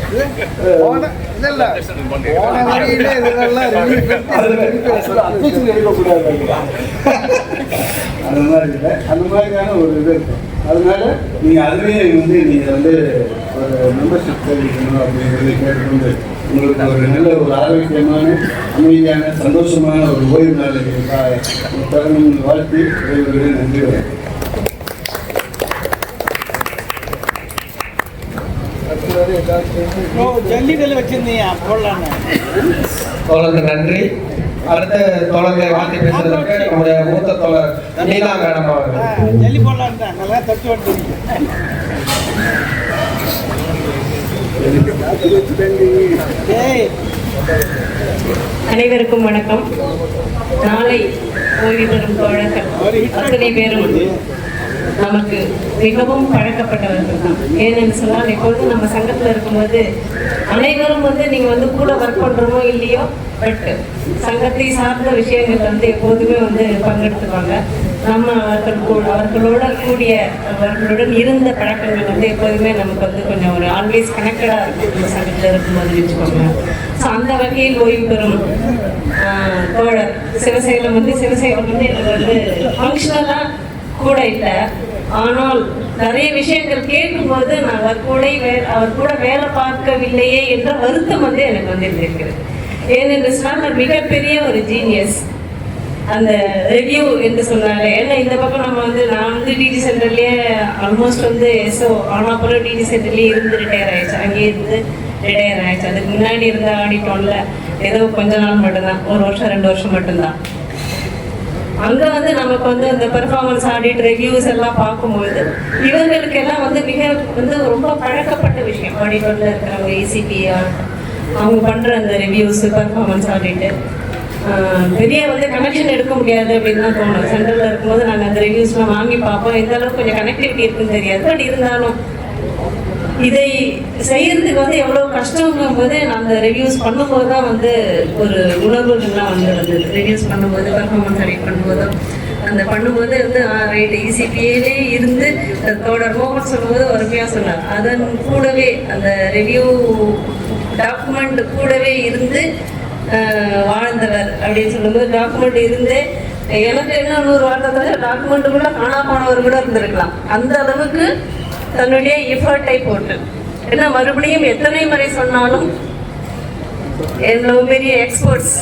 அந்த மாதிரி இல்லை, அந்த மாதிரியான ஒரு இது இருக்கும். அதனால நீங்கள் அதுலேயே வந்து நீங்கள் வந்து ஒரு மெம்பர்ஷிப் தெரிவிக்கணும் அப்படிங்கிறத கேட்டுக்கொண்டு உங்களுக்கு ஒரு நல்ல ஒரு ஆரோக்கியமான அமைதியான சந்தோஷமான ஒரு ஓய்வு நாள் தருணம் வாழ்த்தி நன்றி. ஜல்லிக்கல் வச்சிருந்தீங்க போடலான்னு. தோழருக்கு நன்றி. அடுத்த தோழர்களை வாழ்த்தி பேசுவதற்கு நம்முடைய மூத்த தோழர் நீலா மேடம் அவர்கள். ஜல்லி போடலான்னு தான் நல்லா தட்டு வந்துட்டீங்க. அனைவருக்கும் வணக்கம். நாளை ஓய்வு பெறும் தோழர்கள் அத்தனை பேரும் நமக்கு மிகவும் பழக்கப்பட்டவர்கள் தான். ஏன்னு சொன்னால் எப்பொழுதும் நம்ம சங்கத்தில் இருக்கும்போது அனைவரும் வந்து நீங்கள் வந்து கூட ஒர்க் பண்ணுறோமோ இல்லையோ, பட் சங்கத்தை சார்ந்த விஷயங்கள் வந்து எப்போதுமே வந்து பங்கெடுத்துவாங்க. நம்ம அவர்களுடன் இருந்த பழக்கங்கள் வந்து எப்போதுமே நமக்கு வந்து கொஞ்சம் ஒரு ஆல்வேஸ் கனெக்டடாக இருக்கும் நம்ம சங்கத்தில் இருக்கும்போது வச்சுக்கோங்க. ஸோ அந்த வகையில் ஓய்வு பெறும் தோழர் சிவசேலம் வந்து எனக்கு வந்து ஃபங்க்ஷனலாக கூட இல்லை, ஆனால் நிறைய விஷயங்கள் கேட்கும்போது நான் அவர் கூட வேலை பார்க்கவில்லையே என்ற வருத்தம் வந்து எனக்கு வந்து இருக்கிறது. ஏனென்று சொன்னால் மிகப்பெரிய ஒரு ஜீனியஸ். அந்த ரிவ்யூ என்று சொன்னாங்க. ஏன்னா இந்த பக்கம் நான் வந்து டிடி சென்டர்லேயே ஆல்மோஸ்ட் வந்து எஸ்ஓ ஆனாப்புறம் டிடி சென்டர்லேயே இருந்து ரிட்டையர் ஆயிடுச்சு. அங்கேயே இருந்து ரிட்டையர் ஆயிடுச்சு. அதுக்கு முன்னாடி இருந்த ஆடிட்டோன்ல ஏதோ கொஞ்ச நாள் மட்டும்தான், 1 வருஷம் 2 வருஷம் மட்டும்தான். அங்கே வந்து நமக்கு வந்து அந்த பெர்ஃபார்மன்ஸ் ஆடிட் ரிவ்யூஸ் எல்லாம் பார்க்கும்போது இவங்களுக்கு எல்லாம் வந்து மிக வந்து ரொம்ப பழக்கப்பட்ட விஷயம். ஆடிட்டோரில் இருக்கிறவங்க ECP அவங்க பண்ணுற அந்த ரிவ்யூஸ் பெர்ஃபார்மன்ஸ் ஆடிட்டு பெரிய வந்து கனெக்ஷன் எடுக்க முடியாது அப்படின்னு தான் தோணும். சென்ட்ரலில் இருக்கும்போது நாங்கள் அந்த ரிவ்யூஸ்லாம் வாங்கி பார்ப்போம். எந்த அளவுக்கு கொஞ்சம் கனெக்டிவிட்டி இருக்குன்னு தெரியாது. பட் இருந்தாலும் இதை செய்யறதுக்கு வந்து எவ்வளோ கஷ்டங்கும் போது நான் அந்த ரிவ்யூஸ் பண்ணும்போது தான் வந்து ஒரு உணர்வுகள்லாம் வந்து வந்தது. ரிவ்யூஸ் பண்ணும்போது பெர்ஃபார்மன்ஸ் அடிட் பண்ணும்போது வந்து ரைட்டு ECPலே இருந்து தோழர் மோகன் சொல்லும்போது அருமையாக சொன்னார். அதன் கூடவே அந்த ரிவ்யூ டாக்குமெண்ட் கூடவே இருந்து வாழ்ந்தவர் அப்படின்னு சொல்லும்போது டாக்குமெண்ட் இருந்து எனக்கு என்ன 100 வாரத்தை டாக்குமெண்ட் கூட காணாம கூட இருந்திருக்கலாம். அந்த அளவுக்கு தன்னுடைய எஃபர்ட்டை போட்டு, ஏன்னா மறுபடியும் எத்தனை முறை சொன்னாலும் எவ்வளோ பெரிய எக்ஸ்பர்ட்ஸ்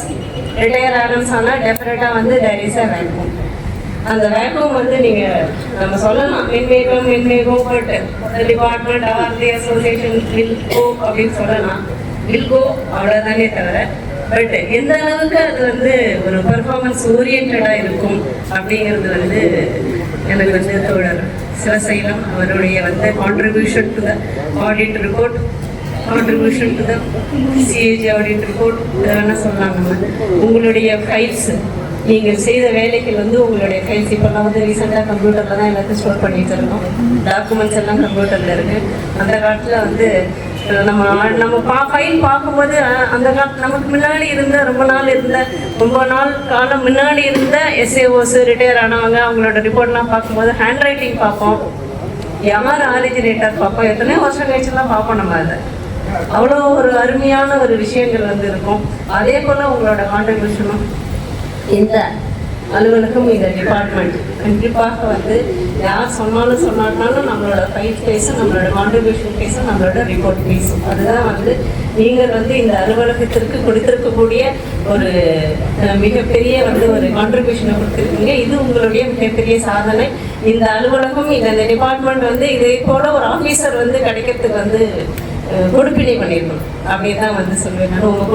ரிட்டையர் ஆகணும்னு சொன்னால் டெஃபினட்டாக வந்து தேர் இஸ் அ வேக்யூம். அந்த வேக்யூம் வந்து நீங்கள் நம்ம சொல்லலாம் மின்வேகம் but department or the association will go அப்படின்னு சொல்லலாம். வில் கோ அவ்வளோதானே தவிர பட் எந்த அளவுக்கு அது வந்து ஒரு பெர்ஃபார்மன்ஸ் ஓரியன்டாக இருக்கும் அப்படிங்கிறது வந்து எனக்கு வந்து தோழர் சிவசைலம் அவருடைய வந்து contribution to the audit report, contribution to the CAG audit report, இதெல்லாம் சொல்லலாம். நம்ம உங்களுடைய ஃபைல்ஸ் நீங்கள் செய்த வேலைகள் வந்து உங்களுடைய ஃபைல்ஸ் இப்போல்லாம் வந்து ரீசெண்டாக கம்ப்யூட்டரில் தான் எல்லாத்தையும் ஸ்டோர் பண்ணிட்டு இருக்கோம். டாக்குமெண்ட்ஸ் எல்லாம் கம்ப்யூட்டரில் இருக்குது. அந்த காலத்தில் வந்து நம்ம ஃபைல் பார்க்கும்போது அந்த காலத்தில் நமக்கு முன்னாடி இருந்த ரொம்ப நாள் காலம் முன்னாடி இருந்த எஸ்ஏஓஸ் ரிட்டையர் ஆனவங்க அவங்களோட ரிப்போர்ட்லாம் பார்க்கும்போது ஹேண்ட் ரைட்டிங் பார்ப்போம், யார் ஆரிஜினேட்டர் பார்ப்போம், எத்தனையோ வருஷம் கழிச்சுலாம் பார்ப்போம். நம்ம அதை அவ்வளோ ஒரு அருமையான ஒரு விஷயங்கள் வந்து இருக்கும். அதே போல் உங்களோட கான்ட்ரிபியூஷனும் இந்த அலுவலகம், இந்த டிபார்ட்மெண்ட் கண்டிப்பாக வந்து யார் சொன்னாலும் நம்மளோட ஃபைல் பேசும், நம்மளோட கான்ட்ரிபியூஷன் பேசும், நம்மளோட ரிப்போர்ட் பேசும். அதுதான் வந்து நீங்கள் வந்து இந்த அலுவலகத்திற்கு கொடுத்திருக்கக்கூடிய ஒரு மிகப்பெரிய வந்து ஒரு கான்ட்ரிபியூஷனை கொடுத்துருக்கீங்க. இது உங்களுடைய மிகப்பெரிய சாதனை. இந்த அலுவலகம், இந்த டிபார்ட்மெண்ட் வந்து இதே போல ஒரு ஆஃபீஸர் வந்து கிடைக்கிறதுக்கு வந்து கொடுப்பினை பண்ணியிருக்கணும் அப்படின்னு தான் வந்து சொல்லுவேன். நான் உங்கள்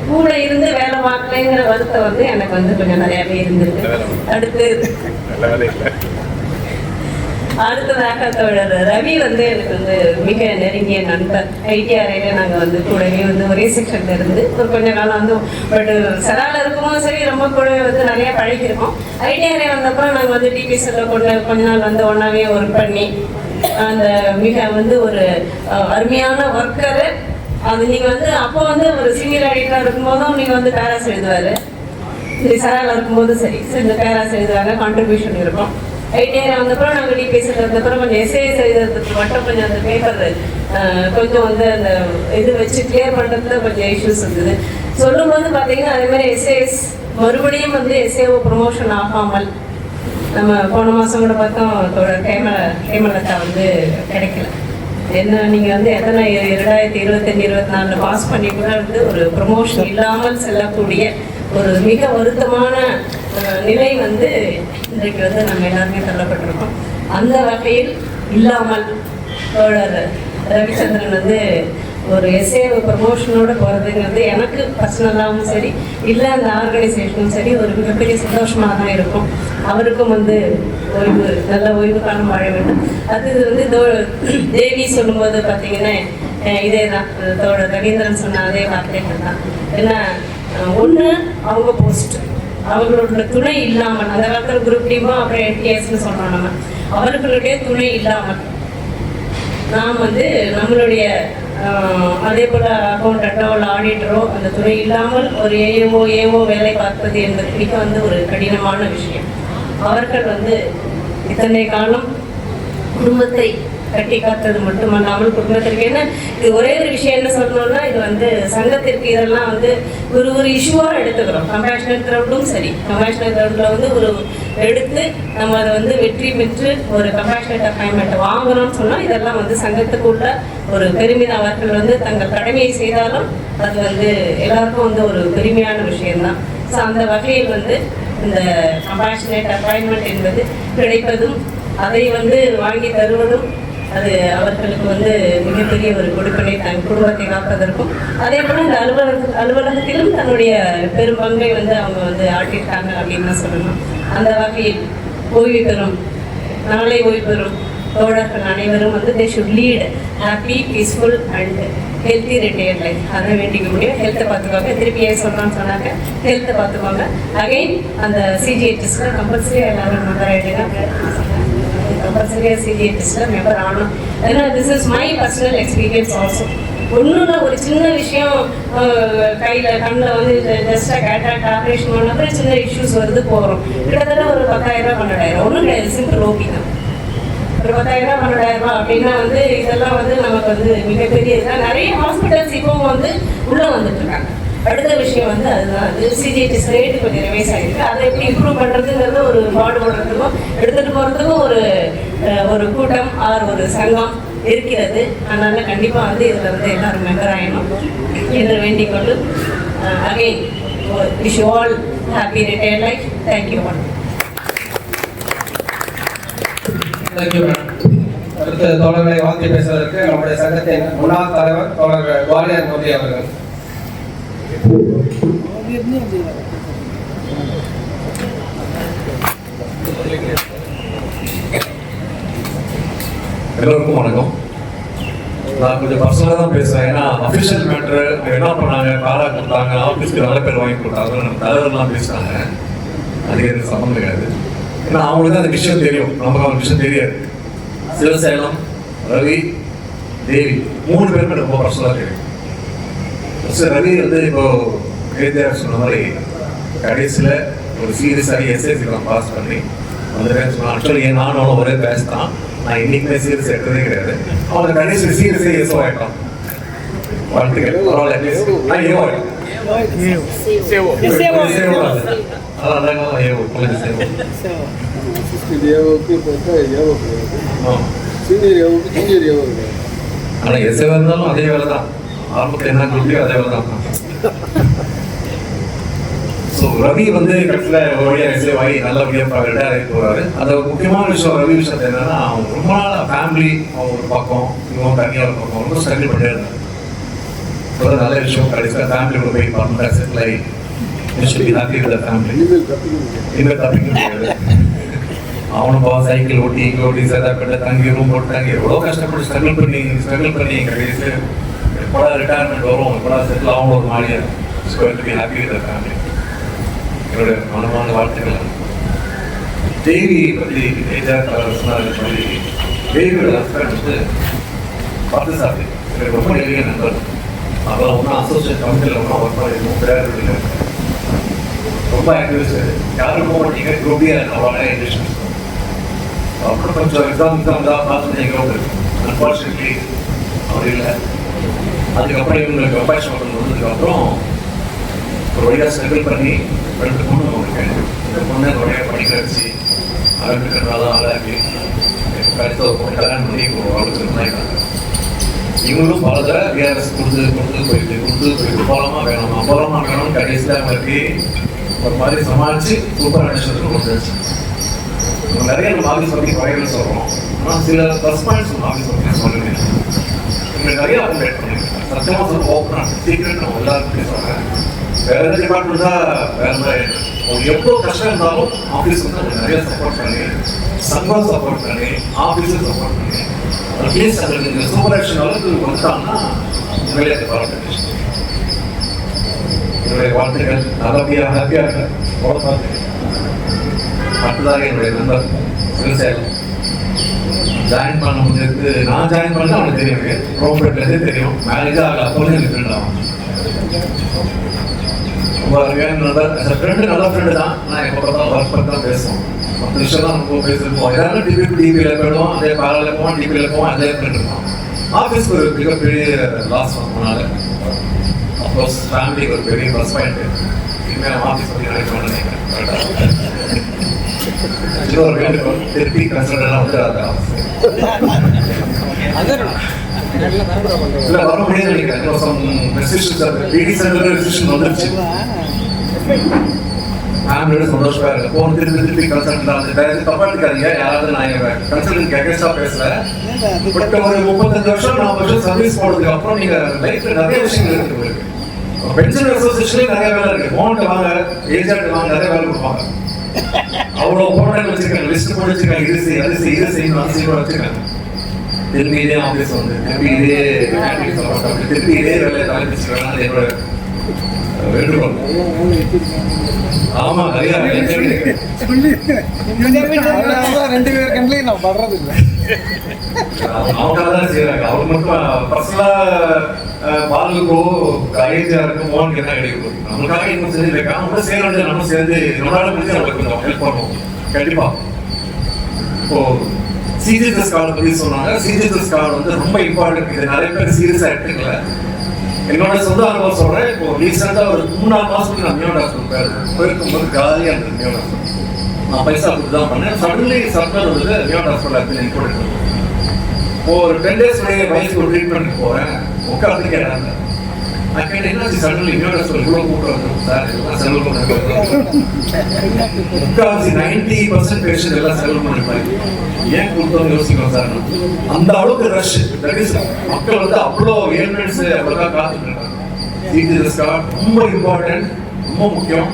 கூட இருந்து வேலை பார்க்கலைங்கிற வருத்தம் வந்து எனக்கு வந்து கொஞ்சம் நிறையாவே இருந்திருக்கு. அடுத்ததாக தோழர் ரவி வந்து எனக்கு வந்து மிக நெருங்கிய நண்பர். ஐடிஆர்ஐல நாங்கள் வந்து கூடவே வந்து ஒரே செக்ஷன்ல இருந்து ஒரு கொஞ்ச காலம் வந்து பட் சரால இருக்கும்போது சரி ரொம்ப கூடவே வந்து நிறைய பழகிருக்கோம். ஐடிஆர்ஐ வந்தப்போ நாங்கள் வந்து டிபிஎஸ்ல கொஞ்ச நாள் வந்து ஒன்றாவே ஒர்க் பண்ணி அந்த மிக வந்து ஒரு அருமையான ஒர்க்கரு. அது நீங்கள் வந்து அப்போ வந்து ஒரு சீனியர் எடிட்டராக இருக்கும்போதும் நீங்கள் வந்து பேராஸ் எழுதுவார், சரால இருக்கும்போதும் சரி இந்த பேராஸ் எழுதுவாங்க, கான்ட்ரிபியூஷன் இருக்கும். ஐடிஆர் வந்தப்பறம் நாங்கள் டிபிஎஸ்சில் இருந்தப்பறம் கொஞ்சம் எஸ்ஏஎஸ் எழுதுறதுக்கு மட்டும் கொஞ்சம் அந்த பேப்பர் கொஞ்சம் வந்து அந்த இது வச்சு கிளியர் பண்ணுறதுல கொஞ்சம் இஷ்யூஸ் இருந்தது. சொல்லும்போது பார்த்தீங்கன்னா அதேமாதிரி எஸ்ஏஎஸ் மறுபடியும் வந்து எஸ்ஏஓ ப்ரொமோஷன் ஆகாமல் நம்ம போன மாதம் கூட பார்த்தோம் ஹேமலதா வந்து கிடைக்கல. என்ன நீங்கள் வந்து எத்தனை 2025-24 பாஸ் பண்ணி கூட வந்து ஒரு ப்ரொமோஷன் இல்லாமல் செல்லக்கூடிய ஒரு மிக வருத்தமான நிலை வந்து இன்றைக்கு வந்து நம்ம எல்லாருமே தள்ளப்பட்டிருக்கோம். அந்த வகையில் இல்லாமல் தோழர் ரவிச்சந்திரன் வந்து ஒரு எஸ்ஏ ப்ரமோஷனோட போகிறதுங்கிறது எனக்கு பர்சனலாகவும் சரி இல்லை அந்த ஆர்கனைசேஷனும் சரி ஒரு மிகப்பெரிய சந்தோஷமாக தான் இருக்கும். அவருக்கும் வந்து நல்ல ஓய்வு காலம் வாழ வேண்டும். அது வந்து தேவி சொல்லும்போது பார்த்தீங்கன்னா இதே தான் தோழர் ரவீந்திரன் சொன்ன அதே வார்த்தைகள் தான். ஏன்னா ஒன்று அவங்க போஸ்ட் அவங்களோட துணை இல்லாமல் அந்த காலத்தில் குரூப் டீமோ அப்புறம் என்டிஎஸ்ன்னு சொல்கிறோம் நம்ம அவர்களுடைய துணை இல்லாமல் நாம் வந்து நம்மளுடைய அதே போல் அக்கௌண்டண்ட்டோ இல்லை ஆடிட்டரோ அந்த துறை இல்லாமல் ஒரு ஏஓ வேலை பார்ப்பது என்பது மிக வந்து ஒரு கடினமான விஷயம். அவர்கள் வந்து இத்தனை காலம் குடும்பத்தை கட்டி காத்தது மட்டுமல்லாமல் குடும்பத்திற்கு என்ன இது ஒரே ஒரு விஷயம் என்ன சொல்லணும்னா இது வந்து சங்கத்திற்கு இதெல்லாம் வந்து ஒரு இஷ்யூவாக எடுத்துக்கிறோம். கம்பேஷனல் கிரவுண்டும் சரி கம்பேஷனல் கிரவுண்டில் வந்து ஒரு எடுத்து நம்ம அதை வந்து வெற்றி பெற்று ஒரு கம்பேஷனட் அப்பாயின்மெண்ட் வாங்கணும்னு சொன்னால் இதெல்லாம் வந்து சங்கத்துக்குள்ள ஒரு பெருமிதம். அவர்கள் வந்து தங்கள் கடமையை செய்தாலும் அது வந்து எல்லாருக்கும் வந்து ஒரு பெருமையான விஷயம்தான். ஸோ அந்த வகையில் வந்து இந்த கம்பேஷனட் அப்பாயின்மெண்ட் என்பது கிடைப்பதும் அதை வந்து வாங்கி தருவதும் அது அவர்களுக்கு வந்து மிகப்பெரிய ஒரு கொடுப்பினை தன் குடும்பத்தை காப்பதற்கும் அதே போல் இந்த அலுவலகத்திலும் தன்னுடைய பெரும் பங்கை வந்து அவங்க வந்து ஆட்டியிருக்காங்க அப்படின்னு தான் சொல்லணும். அந்த வகையில் ஓய்வு பெறும் நாளை ஓய்வு பெறும் தோழர்கள் அனைவரும் வந்து they should lead happy peaceful and healthy retired life. அதை வேண்டிக்க முடியும். ஹெல்த்தை பார்த்துக்கோங்க. திருப்பி ஏன் சொல்கிறான்னு சொன்னாங்க ஹெல்த்தை பார்த்துக்கோங்க. அகைன் அந்த சிஜிஹெச்எஸ்ல கம்பல்சரியாக எல்லாரும் மெம்பர் ஆகிடுங்க. கம்பல்சரியாக சிஜிஹெச்எஸ்ல மெம்பர் ஆகணும். ஏன்னா this is my personal experience also. ஒன்றும் ஒரு சின்ன விஷயம் கண்ணில் வந்து ஜஸ்ட்டாக கேட்ராக்ட் ஆப்ரேஷன் பண்ணப்போ சின்ன இஷ்யூஸ் வருது போகிறோம். கிட்டத்தட்ட ஒரு 10,000 12,000 ஒன்றும் கிடையாது. சிம்பிள் ஓகே தான். ஒரு 10,000 12,000 அப்படின்னா வந்து இதெல்லாம் வந்து நமக்கு வந்து மிகப்பெரிய இதுதான். நிறைய ஹாஸ்பிட்டல்ஸ் இப்போவும் வந்து உள்ளே வந்துட்டு இருக்காங்க. அடுத்த விஷயம் வந்து அதுதான் சிஜிஹெச்எஸ் ரேட்டு கொஞ்சம் ரிவைஸ் ஆகிருக்கு. அதை எப்படி இம்ப்ரூவ் பண்ணுறதுங்கிறது ஒரு பாடுபடுறதுக்கும் எடுத்துகிட்டு போகிறதுக்கும் ஒரு கூட்டம் ஒரு சங்கம் இருக்கிறது. அதனால கண்டிப்பாக வந்து இதில் வந்து எல்லாரும் மெம்பர் ஆகணும் என்று வேண்டிக் கொண்டு again wish you all happy retired life. Thank you one. Thank you madam. அடுத்த தோழர்களை வாழ்த்தி பேசுவதற்கு நம்முடைய சங்கத்தின் முன்னாள் தலைவர் தோழர் வாலியார் மோதி அவர்கள். எல்லோருக்கும் வணக்கம். நான் கொஞ்சம் பர்சனலாக தான் பேசுவேன். ஏன்னா அஃபிஷியல் மேட்ரு என்ன பண்ணாங்க, காரா கொடுத்தாங்க, ஆஃபீஸ்க்கு நல்ல பேர் வாங்கி கொடுத்தாங்க, நம்ம தலைவர்லாம் பேசினாங்க. அது எனக்கு சம்மந்தம் கிடையாது. ஏன்னா அவங்களுக்கு தான் அந்த விஷயம் தெரியும், நமக்கு அவங்க விஷயம் தெரியாது. சிவசேலம், ரவி, தேவி 3 பேருமே ரொம்ப பர்சனலாக தெரியும். ரவி வந்து இப்போ கேதியார் சொன்ன மாதிரி கடைசியில் ஒரு சீரியஸாக எஸ்எஸ்சிலாம் பாஸ் பண்ணி வந்துட்டேன்னு சொன்னான். ஆக்சுவலி நானும் ஒரே பேட்ச் தான். நான் இன்னைக்குமே சீரியஸ் எடுத்ததே கிடையாது. அவங்க கடைசி சீரியஸே எஸ்ஓ ஆகிட்டான். வாழ்த்துக்கள். பரவாயில்ல, நான் ஏவோ ஆகிட்டேன். அதான் ஏவோ கொஞ்சம் சேவோ. ஆனால் எஸ்ஏவா இருந்தாலும் அதே வேலை தான். ஆரம்பத்தில் என்ன குரூப்லையோ அதே வேலை தான். ஸோ ரவி வந்து கடைசியில் ஒரு வழியாக ரிசீவ் ஆகி நல்லபடியாக ரிட்டையர் ஆகி போகிறாரு. அது ஒரு முக்கியமான விஷயம் ரவி விஷயத்தை என்னன்னா, அவங்க ரொம்ப நாள் ஃபேமிலி ஒரு பக்கம், இவங்க தனியாக ஒரு பக்கம் ரொம்ப ஸ்ட்ரகிள் பண்ணிட்டே இருந்தாங்க. ஒரு நல்ல விஷயம் கடைசியில் ஃபேமிலி கூட போய் பண்ண செட்டில் ஆகி ஹாப்பி வித் ஃபேமிலி. இனிமேல் தப்பிக்க முடியாது. அவனும் பா சைக்கிள் ஓட்டி இங்கே ஓட்டி சேதாப்பேட்டை தங்கி ரூம் போட்டு தங்கி எவ்வளோ கஷ்டப்பட்டு ஸ்ட்ரகிள் பண்ணி கடைசி எப்படா ரிட்டையர்மெண்ட் வரும், எப்படா செட்டில் ஆகணும் ஒரு மாதிரியாக ஹாப்பி வித் ஃபேமிலி. என்னோட மனமான வாழ்த்துக்கள். தேவி பற்றி சொல்லி தேவியோட ஹஸ்பண்ட் வந்து பார்த்தசாமி எனக்கு ரொம்ப நெருங்கிய நண்பர். அப்புறம் ஒன்றும் அசோசியேட் கமிட்டியில் ஒன்றும் ஒர்க் பண்ணிருக்கோம். பேர் ரொம்ப ஆக்டிவிஸ்ட். யாரும் போக மாட்டீங்க, குரூப்பியாக அவ்வளோ இன்ட்ரெஸ்ட். அப்புறம் கொஞ்சம் எக்ஸாம் தான் பார்த்து எங்கே அன்ஃபார்ச்சுனேட்லி அவர் இல்லை. அதுக்கப்புறம் இவங்களுக்கு கம்பேஷன் வந்ததுக்கப்புறம் ஒரு வழியாக ஸ்ட்ரகிள் பண்ணி 2 பொண்ணு இருக்கேன். இந்த பொண்ணை வழியாக படிக்க வச்சு அவர்களுக்குனால ஆளாக்கி அடுத்த ஒரு பொண்ணு கல்யாணம் பண்ணி அவளுக்கு இருந்தாங்க. இவங்களும் பல தடவை விஆர்எஸ் கொடுத்து போயிட்டு போகலாமா வேணும்னு கடைசியில் அவங்களுக்கு ஒரு மாதிரி சமாளித்து சூப்பர் அடிஷனுக்கு கொடுத்துருச்சு. நிறைய நம்ம ஆஃபீஸ் பற்றி குறைகள் சொல்கிறோம். ஆனால் சில ப்ளஸ் பாயிண்ட்ஸ் நம்ம ஆஃபீஸ் பற்றி சொல்லுவேன். இங்கே நிறைய அப்டேட் பண்ணியிருக்கேன். சத்தியமாக சொல்ல ஓப்பனாக சீக்கிரம் நம்ம எல்லாருக்கும் சொல்கிறேன். வேற எதாவது டிபார்ட்மெண்ட்டா வேற மாதிரி எவ்வளோ கஷ்டம் இருந்தாலும் ஆஃபீஸ் வந்து நிறைய சப்போர்ட் பண்ணி, சங்கம் சப்போர்ட் பண்ணி, ஆஃபீஸும் சப்போர்ட் பண்ணி, அட்லீஸ்ட் அதுக்கு இந்த சூப்பர் ஆக்ஷன் அளவுக்கு வந்துட்டாங்கன்னா உண்மையிலே அது பாராட்டு. என்னுடைய வாழ்த்துக்கள். நல்லபடியாக ஹாப்பியாக இருக்கேன். அடுத்ததாக என்னுடைய நண்பர் சிவசேலம் ஜாயின் பண்ணும்போது நான் ஜாயின் பண்ண அவனுக்கு தெரியும், ப்ரோஃபேட்லேருந்தே தெரியும். மேரேஜாக ஆகல அப்போது எனக்கு ஃப்ரெண்ட் ஆகும். ரொம்ப அருமையான நண்பர். ஃப்ரெண்டு நல்ல ஃப்ரெண்டு தான். நான் எப்போ பார்த்தாலும் ஒர்க் பண்ணி தான் பேசுவோம். மற்ற விஷயம் தான் நம்ம பேசிருப்போம். ஏதாவது டிவியில் போயிடுவோம், அதே பாலில் போவோம், டிவியில் போவோம், அதே ஃப்ரெண்டு இருப்போம். ஆஃபீஸ்க்கு ஒரு மிகப்பெரிய லாஸ் வந்ததுனால அப்கோர்ஸ் ஃபேமிலிக்கு ஒரு பெரிய ப்ளஸ் பாயிண்ட். இனிமேல் ஆஃபீஸ் பற்றி நினைக்கணும்னு நினைக்கிறேன். இன்னொரு வேண்டுகோள், திருப்பி கன்சல்டெல்லாம் வந்து இல்லை வர முடியாது நினைக்கிறேன். ரெஸ்ட்ரிக்ஷன் வந்துருச்சு. ஃபேமிலியோட சந்தோஷமா இருக்கு. போன திருப்பி கன்சல்டன்ட் வந்து தப்பா இருக்காதீங்க. யாராவது நான் கன்சல்டன்ட் அகேன்ஸ்டா பேசல. பட் ஒரு 35 வருஷம் 40 வருஷம் சர்வீஸ் போனதுக்கு அப்புறம் நீங்க லைஃப்ல நிறைய விஷயங்கள் இருக்கு. உங்களுக்கு பென்ஷன் அசோசியேஷன்லேயே நிறைய வேலை இருக்கு. போனட்டு வாங்க, ஏஜென்ட் வாங்க, நிறைய வேலை கொடுப்பாங்க. அவ்வளோ போராட்டம் வச்சிருக்காங்க, லிஸ்ட் போட்டு வச்சிருக்காங்க. இது செய்யணும் அது செய்யணும் வச்சிருக்காங்க. திருப்பி இதே ஆஃபீஸ் வந்து திருப்பி இதே திருப்பி இதே வேலையை தலைப்பிச்சு வேணாம் என்னோட வேண்டுகோள். ஆமா நிறைய 2 பேர் கண்ட்லையும் நான் படுறது இல்லை. அவங்களால தான் செய்யறாங்க. அவங்க மட்டும் பர்சனலா பாலுக்கோ ஐஜிஆருக்கோ மோகனுக்கு என்ன கிடைக்கும்? நம்மளுக்காக இன்னும் செஞ்சுருக்காங்க. அவங்க சேர்ந்து நம்ம சேர்ந்து நம்மளால முடிஞ்சு அவங்களுக்கு கொஞ்சம் ஹெல்ப் பண்ணுவோம் கண்டிப்பா. இப்போ சிஜிஎஸ் கார்டு பற்றி சொன்னாங்க. சிஜிஎஸ் கார்டு வந்து ரொம்ப இம்பார்ட்டன்ட். இது நிறைய பேர் சீரியஸாக எடுத்துக்கல. என்னோட சொந்த அனுபவம் சொல்கிறேன். இப்போ ரீசெண்டாக ஒரு 3-4 மாதத்துக்கு நான் நியூ டாக்டர் போயிருக்கும்போது காலியாக இருந்தது. நியூ டாக்டர் நான் பைசா கொடுத்து தான் பண்ணேன். சடன்லி சர்க்கார் வந்து நியூ டாக்டர் அப்படின்னு இம்பார்ட்டன்ட். ஒரு 10 days வயசுக்கு ஒரு ட்ரீட்மெண்ட் போகிறேன். உட்காந்து கேட்டாங்க. நான் கேட்டேன், என்னாச்சு சடன்லி நியூ டாக்டர் இவ்வளோ கூட்டம் வந்து சார் எல்லாம் செலவு பண்ணுறாங்க. முக்கால்வாசி 90% பேஷண்ட் எல்லாம் செலவு பண்ணிருப்பாங்க. ஏன் கொடுத்தோம் யோசிக்கணும் சார். அந்த அளவுக்கு ரஷ். தட் இஸ் மக்கள் வந்து அவ்வளோ ஏர்மெண்ட்ஸ் அவ்வளோதான் காத்துட்டு இருக்காங்க. சிஜிஎஸ் கார்டு ரொம்ப இம்பார்ட்டன்ட், ரொம்ப முக்கியம்.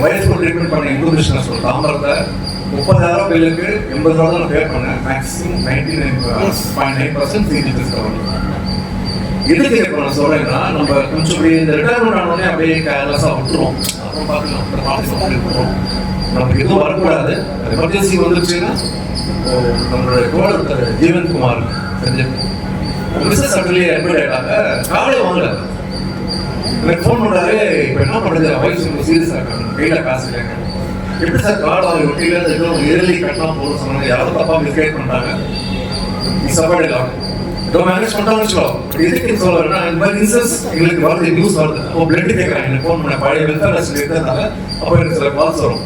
வயசுக்கு ட்ரீட்மெண்ட் பண்ண இன்ஃபர்மேஷன் சொல்ல தாமரத்தை 30,000 பில்லுக்கு 80,000 பே பண்ணேன். Maximum 99.9% CGS card. எதுக்கு இப்போ நான் சொல்றேன்னா, நம்ம கொஞ்சம் இப்படி இந்த ரிட்டையர்மெண்ட் ஆனோடனே அப்படியே கேர்லெஸ்ஸாக விட்டுருவோம். அப்புறம் பார்த்துக்கலாம், நமக்கு எதுவும் வரக்கூடாது. எமர்ஜென்சி வந்துருச்சுன்னா நம்மளோட தோழர் ஜீவன் குமார் மிஸ்ஸஸ் அட்லி அட்மிட் ஆகிட்டாங்க. காலையை வாங்கல, எனக்கு ஃபோன் பண்ணாரு. இப்போ என்ன பண்ணுறது, வயசு ரொம்ப சீரியஸாக இருக்காங்க, கையில் காசு இல்லைங்க. எப்படி சார் கார்டு வாங்கி ஒட்டியில் இயர்லி கட்டினா போதும் சொன்னாங்க. யாரும் தப்பாக மிஸ்கைட் பண்ணிட்டாங்க. சப்போர்ட் இல்லை, மேனேஜ் பண்ணாலும் வச்சுக்கோ. எதுக்கு சொல்லுறேன்னா, இந்த மாதிரி இன்சூரன்ஸ் எங்களுக்கு வருது, நியூஸ் வருது. அப்போ பிளட் கேட்குறாங்க, எனக்கு ஃபோன் பண்ண பழைய வெல்ஃபேர் ஹாஸ்பிட்டல் இருக்கிறதுனால அப்போ எனக்கு சில கால்ஸ் வரும்.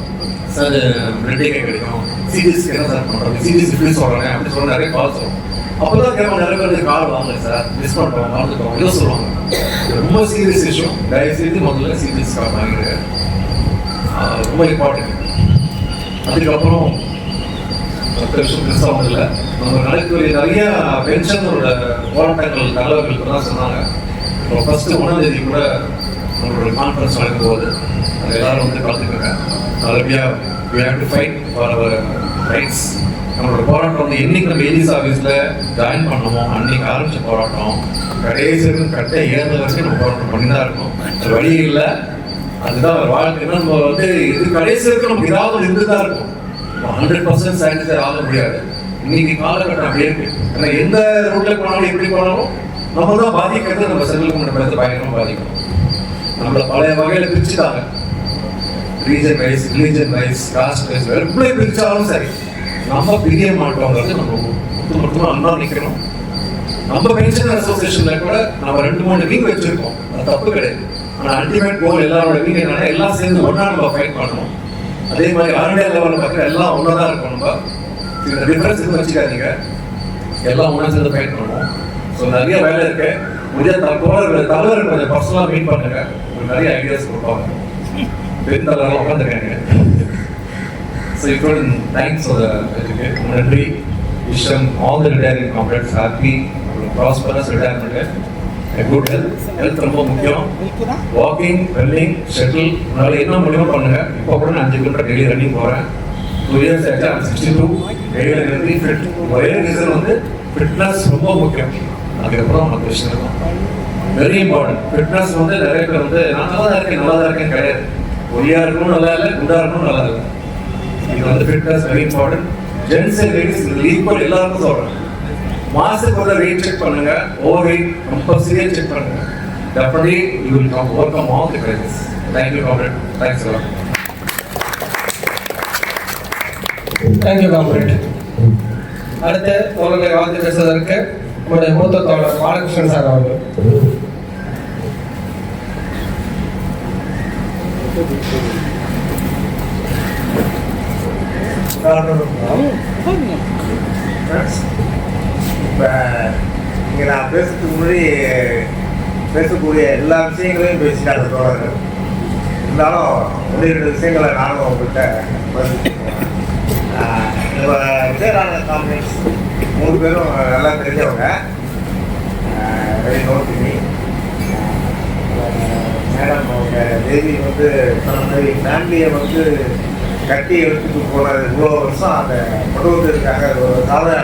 சார் பிளட் கேட்க கிடைக்கும், சிடிஎஸ்க்கு என்ன சார் பண்ணுறாங்க, சிடிஎஸ் இப்படி சொல்கிறாங்க அப்படி சொல்ல நிறைய கால்ஸ் வரும். அப்போ தான் கேட்பாங்க, நிறைய பேர் கார்டு வாங்கல சார், மிஸ் பண்ணுறோம், மறந்துட்டோம், ஏதோ சொல்லுவாங்க. ரொம்ப சீரியஸ் இஷ்யூ. தயவுசெய்து முதல்ல சிடிஎஸ் கார்டு வாங்கிடுங்க, ரொம்ப இம்பார்ட்டன்ட். அதுக்கப்புறம் மற்ற விஷயம் பெருசாக இல்லை. நம்ம நாளைக்கு நிறைய பென்ஷனோட போராட்டங்கள் தலைவர்களுக்கு தான் சொன்னாங்க. இப்போ ஃபர்ஸ்ட் 1ஆம் தேதி கூட நம்மளோட கான்ஃபரன்ஸ் நடக்கும் போது அது எல்லாரும் வந்து பார்த்துக்கோங்க. நல்லபடியாக we have to fight for our rights. நம்மளோட போராட்டம் வந்து என்னைக்கு நம்ம ஏடிஸ் ஆஃபீஸில் ஜாயின் பண்ணணுமோ அன்னைக்கு ஆரம்பிச்ச போராட்டம் கடைசி கட்ட ஏழு வரைக்கும் நம்ம போராட்டம் பண்ணி தான் இருக்கோம். அது வழி இல்லை, அதுதான் ஒரு வாழ்க்கைன்னா நம்ம வந்து இது கடைசி வரைக்கும் நமக்கு ஏதாவது இருந்து தான் இருக்கும். 100% சாட்டிஸ்ஃபை ஆக முடியாது. இன்னைக்கு காலகட்டம் அப்படியே இருக்கு. ஏன்னா எந்த ரூட்ல போனாலும் எப்படி போனாலும் நம்ம தான் பாதிக்கிறது. நம்ம செல்வல் கொண்டு பயங்கரமா பாதிக்கும். நம்மள பழைய வகையில பிரிச்சுட்டாங்க, region wise, religion wise, caste wise, எப்படி பிரிச்சாலும் சரி நம்ம பிரிய மாட்டோங்கிறது நம்ம மொத்தமாக அன்பா நிற்கணும். நம்ம பென்ஷன் அசோசியேஷன்ல கூட நம்ம 2-3 வீக் வச்சிருக்கோம், அது தப்பு கிடையாது. ஆனால் அல்டிமேட் கோல் எல்லாரோட வீக் என்னன்னா எல்லாம் சேர்ந்து ஒன்றா நம்ம ஃபைட் பண்ணணும். அதே மாதிரி ஆர்டே லெவலில் பார்க்குற எல்லாம் ஒன்றா தான் இருக்கும். நம்ம இந்த டிஃபரன்ஸ் எதுவும் வச்சுக்காதீங்க, எல்லாம் ஒன்றா சேர்ந்து ஃபைட் பண்ணுவோம். ஸோ நிறைய வேலை இருக்கு. முடிஞ்ச தலைவர் கொஞ்சம் பர்சனலாக மீட் பண்ணுங்க, உங்களுக்கு நிறைய ஐடியாஸ் கொடுப்பாங்க. பெண் தலைவரெல்லாம் உட்காந்துருக்காங்க. ஸோ இப்போ தேங்க்ஸ் இதுக்கு நன்றி. விஷயம் all the retiring complex happy prosperous retirement, good health ரொம்ப முக்கியம். வாக்கிங், ரன்னிங், ஷட்டில், உங்களால் என்ன முடியுமோ பண்ணுங்க. இப்போ கூட நான் 5 கிலோமீட்டர் டெய்லி ரன்னிங் போகிறேன். 2 இயர்ஸ் ஆச்சு, 62 டெய்லி ரன்னிங் ஃபிட். ஒரே ரீசன் வந்து ஃபிட்னஸ் ரொம்ப முக்கியம். அதுக்கப்புறம் மற்ற விஷயம் வெரி இம்பார்ட்டன்ட். ஃபிட்னஸ் வந்து நிறைய பேர் வந்து நான் நல்லா தான் இருக்கேன் கிடையாது. ஒல்லியாக இருக்கணும் நல்லா இல்லை, குண்டாக இருக்கணும் நல்லா இல்லை. இது வந்து fitness very important. Gents and ladies equal எல்லாருக்கும் சொல்கிறேன். மாசத்துக்கு ஒரு வெயிட் செக் பண்ணுங்க, ஓவர் வெயிட் கம்பல்சரியாக செக் பண்ணுங்க. Definitely you will overcome all the crisis. Thank you comrade. Thanks a lot. Thank you comrade. அடுத்து உங்களை வாழ்த்து பேசுவதற்கு உங்களுடைய மூத்த தோழர் பாலகிருஷ்ணன் சார் அவர்கள். இப்போ இங்கே நான் பேசுறதுக்கு முன்னாடி பேசக்கூடிய எல்லா விஷயங்களையும் பேசிட்டாங்க தோழர்கள். இருந்தாலும் 1-2 விஷயங்களை நானும் உங்கள்கிட்ட இப்போ விஜயராண காம்ப்ளெக்ஸ் 3 பேரும் நல்லா தெரிஞ்சவங்க. வெரி நோட் பண்ணி மேடம் அவங்க தேவி வந்து சொன்ன மாதிரி ஃபேமிலியை வந்து கட்டி எடுத்துட்டு போனது இவ்வளோ வருஷம் அந்த கொண்டு வந்து இருக்காங்க. அது ஒரு சாதனை,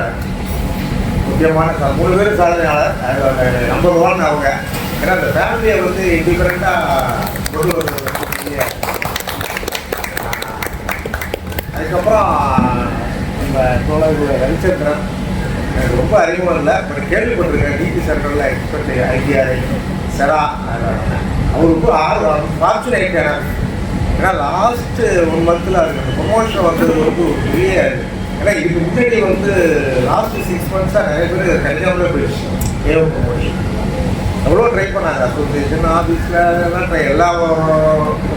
முக்கியமான 3 பேரும் சாதனையாளர். அதோட நம்பர் 1 அவங்க. ஏன்னா அந்த ஃபேமிலியை வந்து இண்டிபெண்ட்டாக கொண்டு வருவது. அதுக்கப்புறம் நம்ம தோழர்களுடைய ரவிச்சந்திரன் எனக்கு ரொம்ப அறிமுகம் இல்லை, பட் கேள்விப்பட்டிருக்கேன். நீதி சென்டரில் எக்ஸ்பர்ட் ஐடிஆர் செரா அவருக்கு ஃபார்ச்சுனேட். ஏன்னா லாஸ்ட்டு 1 மந்த்தில் அதுக்கு அந்த ப்ரொமோஷன் வந்தது வந்து ஒரு பெரிய. ஏன்னா இதுக்கு முன்னாடி வந்து லாஸ்ட்டு 6 மந்த்ஸாக நிறைய பேர் கல்யாணமே போயிடுச்சு. ஏவோ ப்ரொமோஷன் எவ்வளோ ட்ரை பண்ணாங்க. அசோசியேஷன் ஆஃபீஸில் எல்லாம் எல்லா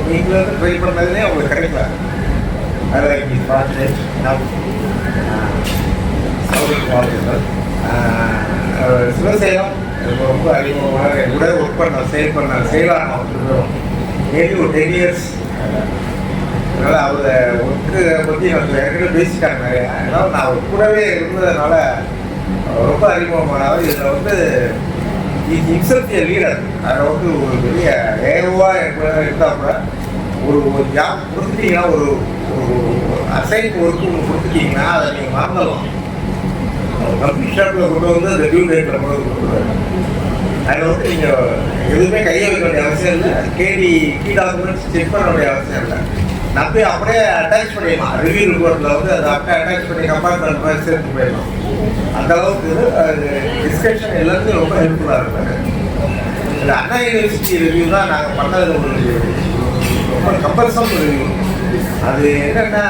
வீட்டிலேருந்து ட்ரை பண்ணதுலேயே அவங்களுக்கு கிடைக்கல. அதில் ஃபார்ச்சுனேட் சிவசேலம் ரொம்ப அறிமுகமான கூட ஒர்க் பண்ண செயலாளர் மேபி ஒரு 10 இயர்ஸ். அதனால் அவரை ஒர்க்கு பற்றி எனக்கு ஏற்கனவே பேசிட்டாங்க நிறையா. அதனால் நான் அவர் கூடவே இருந்ததுனால ரொம்ப அறிமுகமானவர். இதில் வந்து இன்சல்ட் லீடர். அதில் வந்து ஒரு பெரிய ஏவாக இருந்தால் கூட ஒரு ஜாப் கொடுத்துட்டீங்கன்னா, ஒரு அசைன் ஒர்க்கு ஒன்று கொடுத்துட்டீங்கன்னா அதை நீங்கள் மறந்துடலாம். கம்ப்யூட்டர் ஷாப்பில் கொண்டு வந்து அந்த டியூ டேட்டில் கொண்டு வந்து கொடுத்துருவாங்க. அதில் வந்து நீங்கள் எதுவுமே கையை வைக்க வேண்டிய அவசியம் இல்லை. கீ டாக்குமெண்ட்ஸ் செக் பண்ண வேண்டிய அவசியம் இல்லை. நான் போய் அப்படியே அட்டாச் பண்ணிடலாம். ரிவ்யூ ரிப்போர்ட்டில் வந்து அதை அப்படியே அட்டாச் பண்ணி கம்பார்ட்மெண்ட் மாதிரி சேர்த்து போயிடலாம். அந்த அளவுக்கு அது டிஸ்கஷன் எல்லாத்துக்கும் ரொம்ப ஹெல்ப்ஃபுல்லாக இருப்பாரு. இல்லை அண்ணா யூனிவர்சிட்டி ரிவ்யூ தான் நாங்கள் பண்ணது ஒரு ரொம்ப கம்பல்சம் ரிவ்யூ. அது என்னென்னா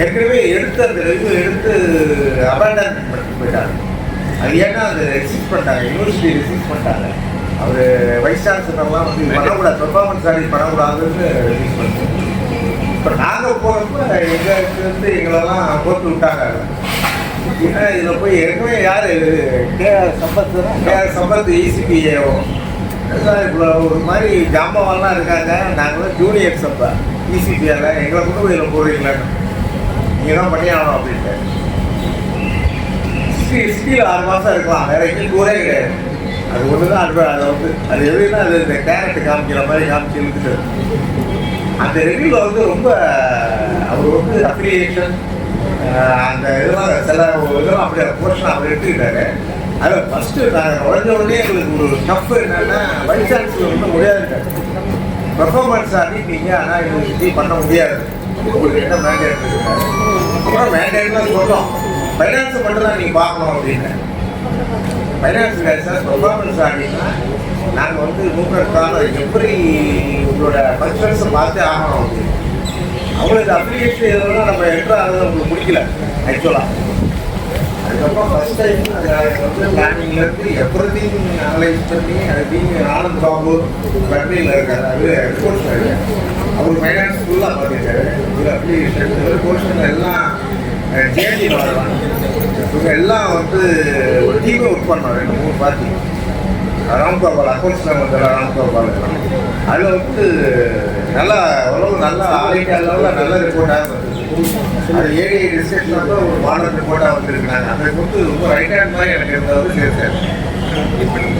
ஏற்கனவே அந்த ரிவ்யூ எடுத்து அபாண்டன் பண்ணிட்டு போயிட்டாங்க. அது ஏன்னா அது ரெசிஸ்ட் பண்ணிட்டாங்க, யூனிவர்சிட்டி ரெசிஸ்ட் பண்ணிட்டாங்க. அவர் வைஸ் சான்சலர்லாம் வந்து பண்ணக்கூடாது, பெர்ஃபார்மன்ஸ் ஆடி பண்ணக்கூடாதுன்னு ரெசிஸ்ட் பண்ணிட்டாங்க. இப்போ நாங்கள் போகிறப்ப எங்களுக்கு வந்து எங்களெல்லாம் போட்டு விட்டாங்க. ஏன்னா இதில் போய் ஏற்கனவே யார் கேஆர் சம்பத் இசிபிஏஓ எல்லாம் இப்போ ஒரு மாதிரி ஜாம்பவான்லாம் இருக்காங்க. நாங்களாம் ஜூனியர்ஸ் அப்போ இசிபிஏல எங்களை கொண்டு போய் இதில் போடுறீங்களான்னு நீங்கள் தான் பண்ணி ஆகணும் அப்படின்ட்டு. சிட்டியில் 6 மாதம் இருக்கலாம், வேறு எங்களுக்கு ஊரே கிடையாது. அது ஒன்று தான் அதை வந்து அது எப்படின்னா அது இந்த கேரட்டு காமிக்கிற மாதிரி காமிச்சு இழுத்துட்டு அந்த ரிவ்யூவில் வந்து ரொம்ப அவர் வந்து அப்ளிகேஷன் அந்த இதெல்லாம் சில இதெல்லாம் அப்படி போர்ஷன் அப்படி எடுத்துக்கிட்டாரு. அதில் ஃபஸ்ட்டு நாங்கள் உடஞ்ச உடனே எங்களுக்கு ஒரு டஃப் என்னென்னா வைஸ் சான்சலர் வந்து முடியாதுங்க. பெர்ஃபார்மன்ஸ் ஆடிட்டீங்க, ஆனால் யூனிவர்சிட்டி பண்ண முடியாது, உங்களுக்கு என்ன மேண்டேட் இருக்காரு. அப்புறம் மேண்டேட்லாம் சொல்கிறோம், ஃபைனான்ஸை மட்டும் தான் நீங்கள் பார்க்கணும் அப்படின்னு. ஃபைனான்ஸ் சார் பெர்ஃபார்மன்ஸ் ஆடினா நாங்கள் வந்து நூற்றுக்கான எப்படி உங்களோட ஃபங்க்ஷன்ஸை பார்த்தே ஆகணும் அப்படின்னு. அவங்களுக்கு அப்ளிகேஷன் எதுவும் நம்ம என்ட்ரு ஆகுது உங்களுக்கு பிடிக்கல ஆக்சுவலாக. அதுக்கப்புறம் ஃபஸ்ட் டைம் அதை வந்து பிளானிங்லேருந்து எவ்ரிதிங் அனலைஸ் பண்ணி அது ஆனந்த் பாபு கம்பெனியில் இருக்காரு, அது ரிப்போர்ட்ஸ் அவர் ஃபைனான்ஸ் ஃபுல்லாக பார்த்துருக்காரு. இது அப்ளிகேஷன் போர்ஷன் எல்லாம் ஜேடி வரலாம். இவங்க எல்லாம் வந்து ஒரு டீமே ஒர்க் பண்ணோம், 2-3 பார்ட்டி. ராம்கோபால் அக்கௌண்ட்ஸில் வந்து ராம்கோபால் அதில் வந்து நல்லா ஓரளவு நல்லா ஆல் இண்டியா லெவலில் நல்ல ரிப்போர்ட்டாக வந்துருக்கு. அது ஏடி டிஸ்ட்ரிக்டில் வந்து ஒரு மாடல் ரிப்போர்ட்டாக வந்துருக்குறாங்க. அதை வந்து ரொம்ப ரைட் ஹேண்ட் மாதிரி எனக்கு இருந்தது சேர்த்தார்.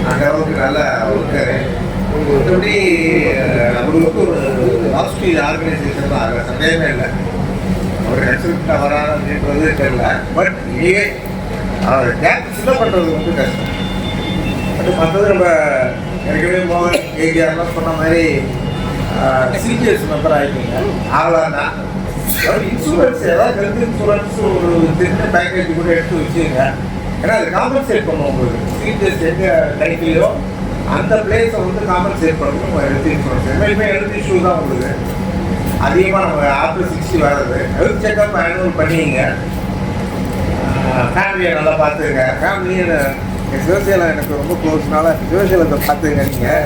அந்த அளவுக்கு நல்லா இருக்காரு. மற்றபடி அவங்களுக்கு ஒரு ஹாஸ்பி ஆர்கனைசேஷன் தான், அதில் சந்தேகமே இல்லை. அவர் கன்சல்ட்டாக வராது அப்படின்றது தெரியல. பட் இனிவே அவர் கேப் ஃபில் பண்ணுறது வந்து கஷ்டம். பட் மற்றது நம்ம ஏற்கனவே மோகன் ஏகேஆர்லாம் சொன்ன மாதிரி சிஜிஎஸ் மெம்பர் ஆகிட்டீங்க ஆகலான்னா இன்சூரன்ஸ் ஏதாவது ஹெல்த் இன்சூரன்ஸ் ஒரு சின்ன பேக்கேஜ் கூட எடுத்து வச்சுங்க. ஏன்னா அது காம்பன்சேட் பண்ணுவோம். உங்களுக்கு சிஜிஎஸ் எங்கே டைட்டிலையோ அந்த பிளேஸை வந்து காம்பன்சேட் பண்ணணும். ஹெல்த் இன்சூரன்ஸ் எப்பயுமே ஹெல்த் இஷ்யூ தான் உங்களுக்கு அதிகமாக நம்ம ஆஃப்டர் 60 வர்றது. ஹெல்த் செக்அப் ஆனுவல் பண்ணிங்க, ஃபேமிலியை நல்லா பார்த்துங்க. ஃபேமிலியை சிவசேலம் எனக்கு ரொம்ப க்ளோஸ்னால சிவசேலத்தை பார்த்துங்க. நீங்கள்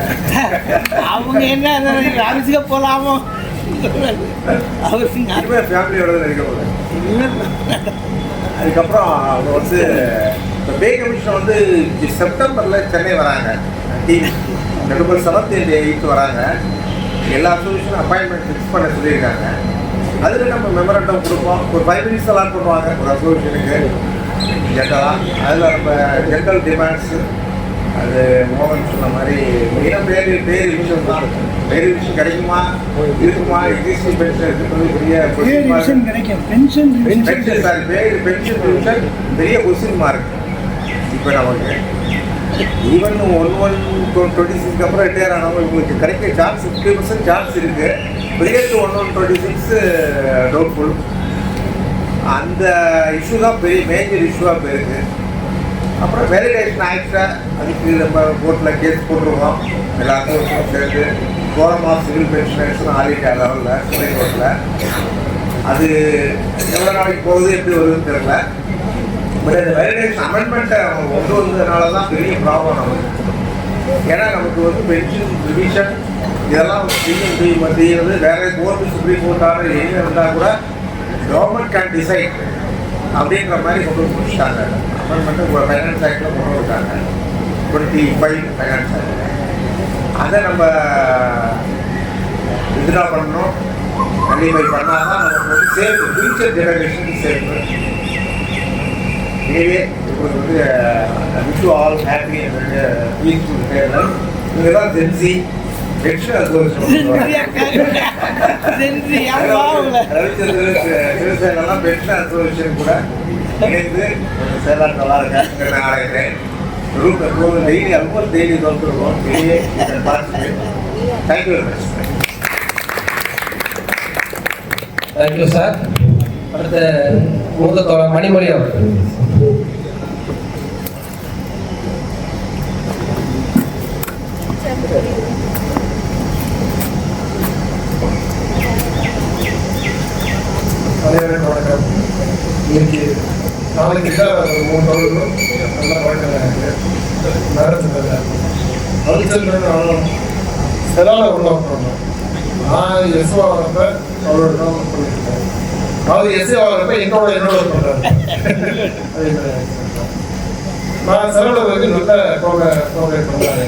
அவங்க என்ன அரசுக்கு போகலாமோ அவர் ஃபேமிலியோட இருக்க போகுது. அதுக்கப்புறம் அவங்க வந்து இப்போ பே கமிஷன் வந்து செப்டம்பரில் சென்னை வராங்க. Team November 7th and 8th வராங்க. எல்லா அசோசியேஷனும் அப்பாயின்மெண்ட் ஃபிக்ஸ் பண்ண சொல்லியிருக்காங்க. அதில் நம்ம மெமரண்டம் கொடுப்போம். ஒரு 5 minutes அலாட் பண்ணுவாங்க ஒரு அசோசியேஷனுக்கு ஜென்ரலாக. அதில் நம்ம ஜென்ரல் டிமாண்ட்ஸு அது மோகன் சொன்ன மாதிரி மெயினாக பேர் விஷயம் தான். பேர் விஷயம் கிடைக்குமா இருக்குமா, எக்ஸிஸ்டிங் பென்ஷன் இருக்கிறது பெரிய பென்ஷன் சாரி பென்ஷன் விஷயம் பெரிய கொஸ்டின் மார்க். இப்போ நமக்கு ஈவன் 1/1/26 அப்புறம் ரிட்டையர் ஆனவங்க இவங்களுக்கு கிடைக்க சான்ஸ் 50% சான்ஸ் இருக்குது. Prior to 1/1/26 doubtful. அந்த இஷ்யூ தான் பெரிய மேஜர் இஷ்யூவாக போயிருக்கு. அப்புறம் வேலிடேஷன் ஆக்டா அதுக்கு நம்ம கோர்ட்டில் கேஸ் போட்டுருவோம். எல்லா அசோசியேஷனும் சேர்ந்து கோரம் ஆஃப் சிவில் பென்ஷனர்ஸ்னு ஆல் இண்டியா லெவலில் சுப்ரீம் கோர்ட்டில் அது எவ்வளோ நாளைக்கு போகுது எப்படி வருதுன்னு தெரியல. பட் அந்த வேலிடேஷன் அமெண்ட்மெண்ட்டை அவங்க கொண்டு வந்ததுனால தான் பெரிய ப்ராப்ளம் நமக்கு. ஏன்னா நமக்கு வந்து பென்ஷன் ரிவிஷன் இதெல்லாம் செய்யறது வேற கோர்ட்டு சுப்ரீம் கோர்ட் ஆர்டர் எங்கே இருந்தால் கூட கவர்மெண்ட் கேன் டிசைட் அப்படின்ற மாதிரி கொண்டு வந்து முடிச்சிட்டாங்க. அமெண்ட்மெண்ட்டு ஃபைனான்ஸ் ஆக்டில் கொண்டு வந்துட்டாங்க 25 ஃபைனான்ஸ் ஆக்ட். அதை நம்ம வித்ட்ரா பண்ணணும். கண்டிப்பாக பண்ணால் தான் நமக்கு வந்து சேஃப், ஃபியூச்சர் ஜெனரேஷனுக்கு சேஃப். எனவே உங்களுக்கு வந்து wish you all happy and peaceful farewell. இங்கே தான் ஜென்சி பென்ஷன் அசோசியேஷன் சிவசேனெல்லாம் பென்ஷன் அசோசியேஷன் கூட இணைந்து செயலாளர் நல்லா இருக்கேன் நான் அழைக்கிறேன். ரூம் எப்போதும் டெய்லி ஆல்மோஸ்ட் டெய்லி தோற்றுருக்கோம் வெளியே பார்த்துட்டு thank you very much. Thank you sir. அடுத்த மூத்த தோழர் மணிமொழி அவர்கள். அனைவருக்கும் வணக்கம். இன்னைக்கு நாளைக்கு தான் 3 தோழர்களும் நல்லா பழக்கம் நடத்துறது அதுச்சல் செலால உள்ள பண்ணணும். நான் எஸ்ஓ ஆகிறப்ப அவரோட தான் பண்ணியிருக்கேன். அவர் எஸ்ஏ ஆகிறப்ப என்னோட பண்ணுறாரு. நான் செலவில் வரைக்கும் நல்ல கோஆப்ரேட் பண்ணுறாரு.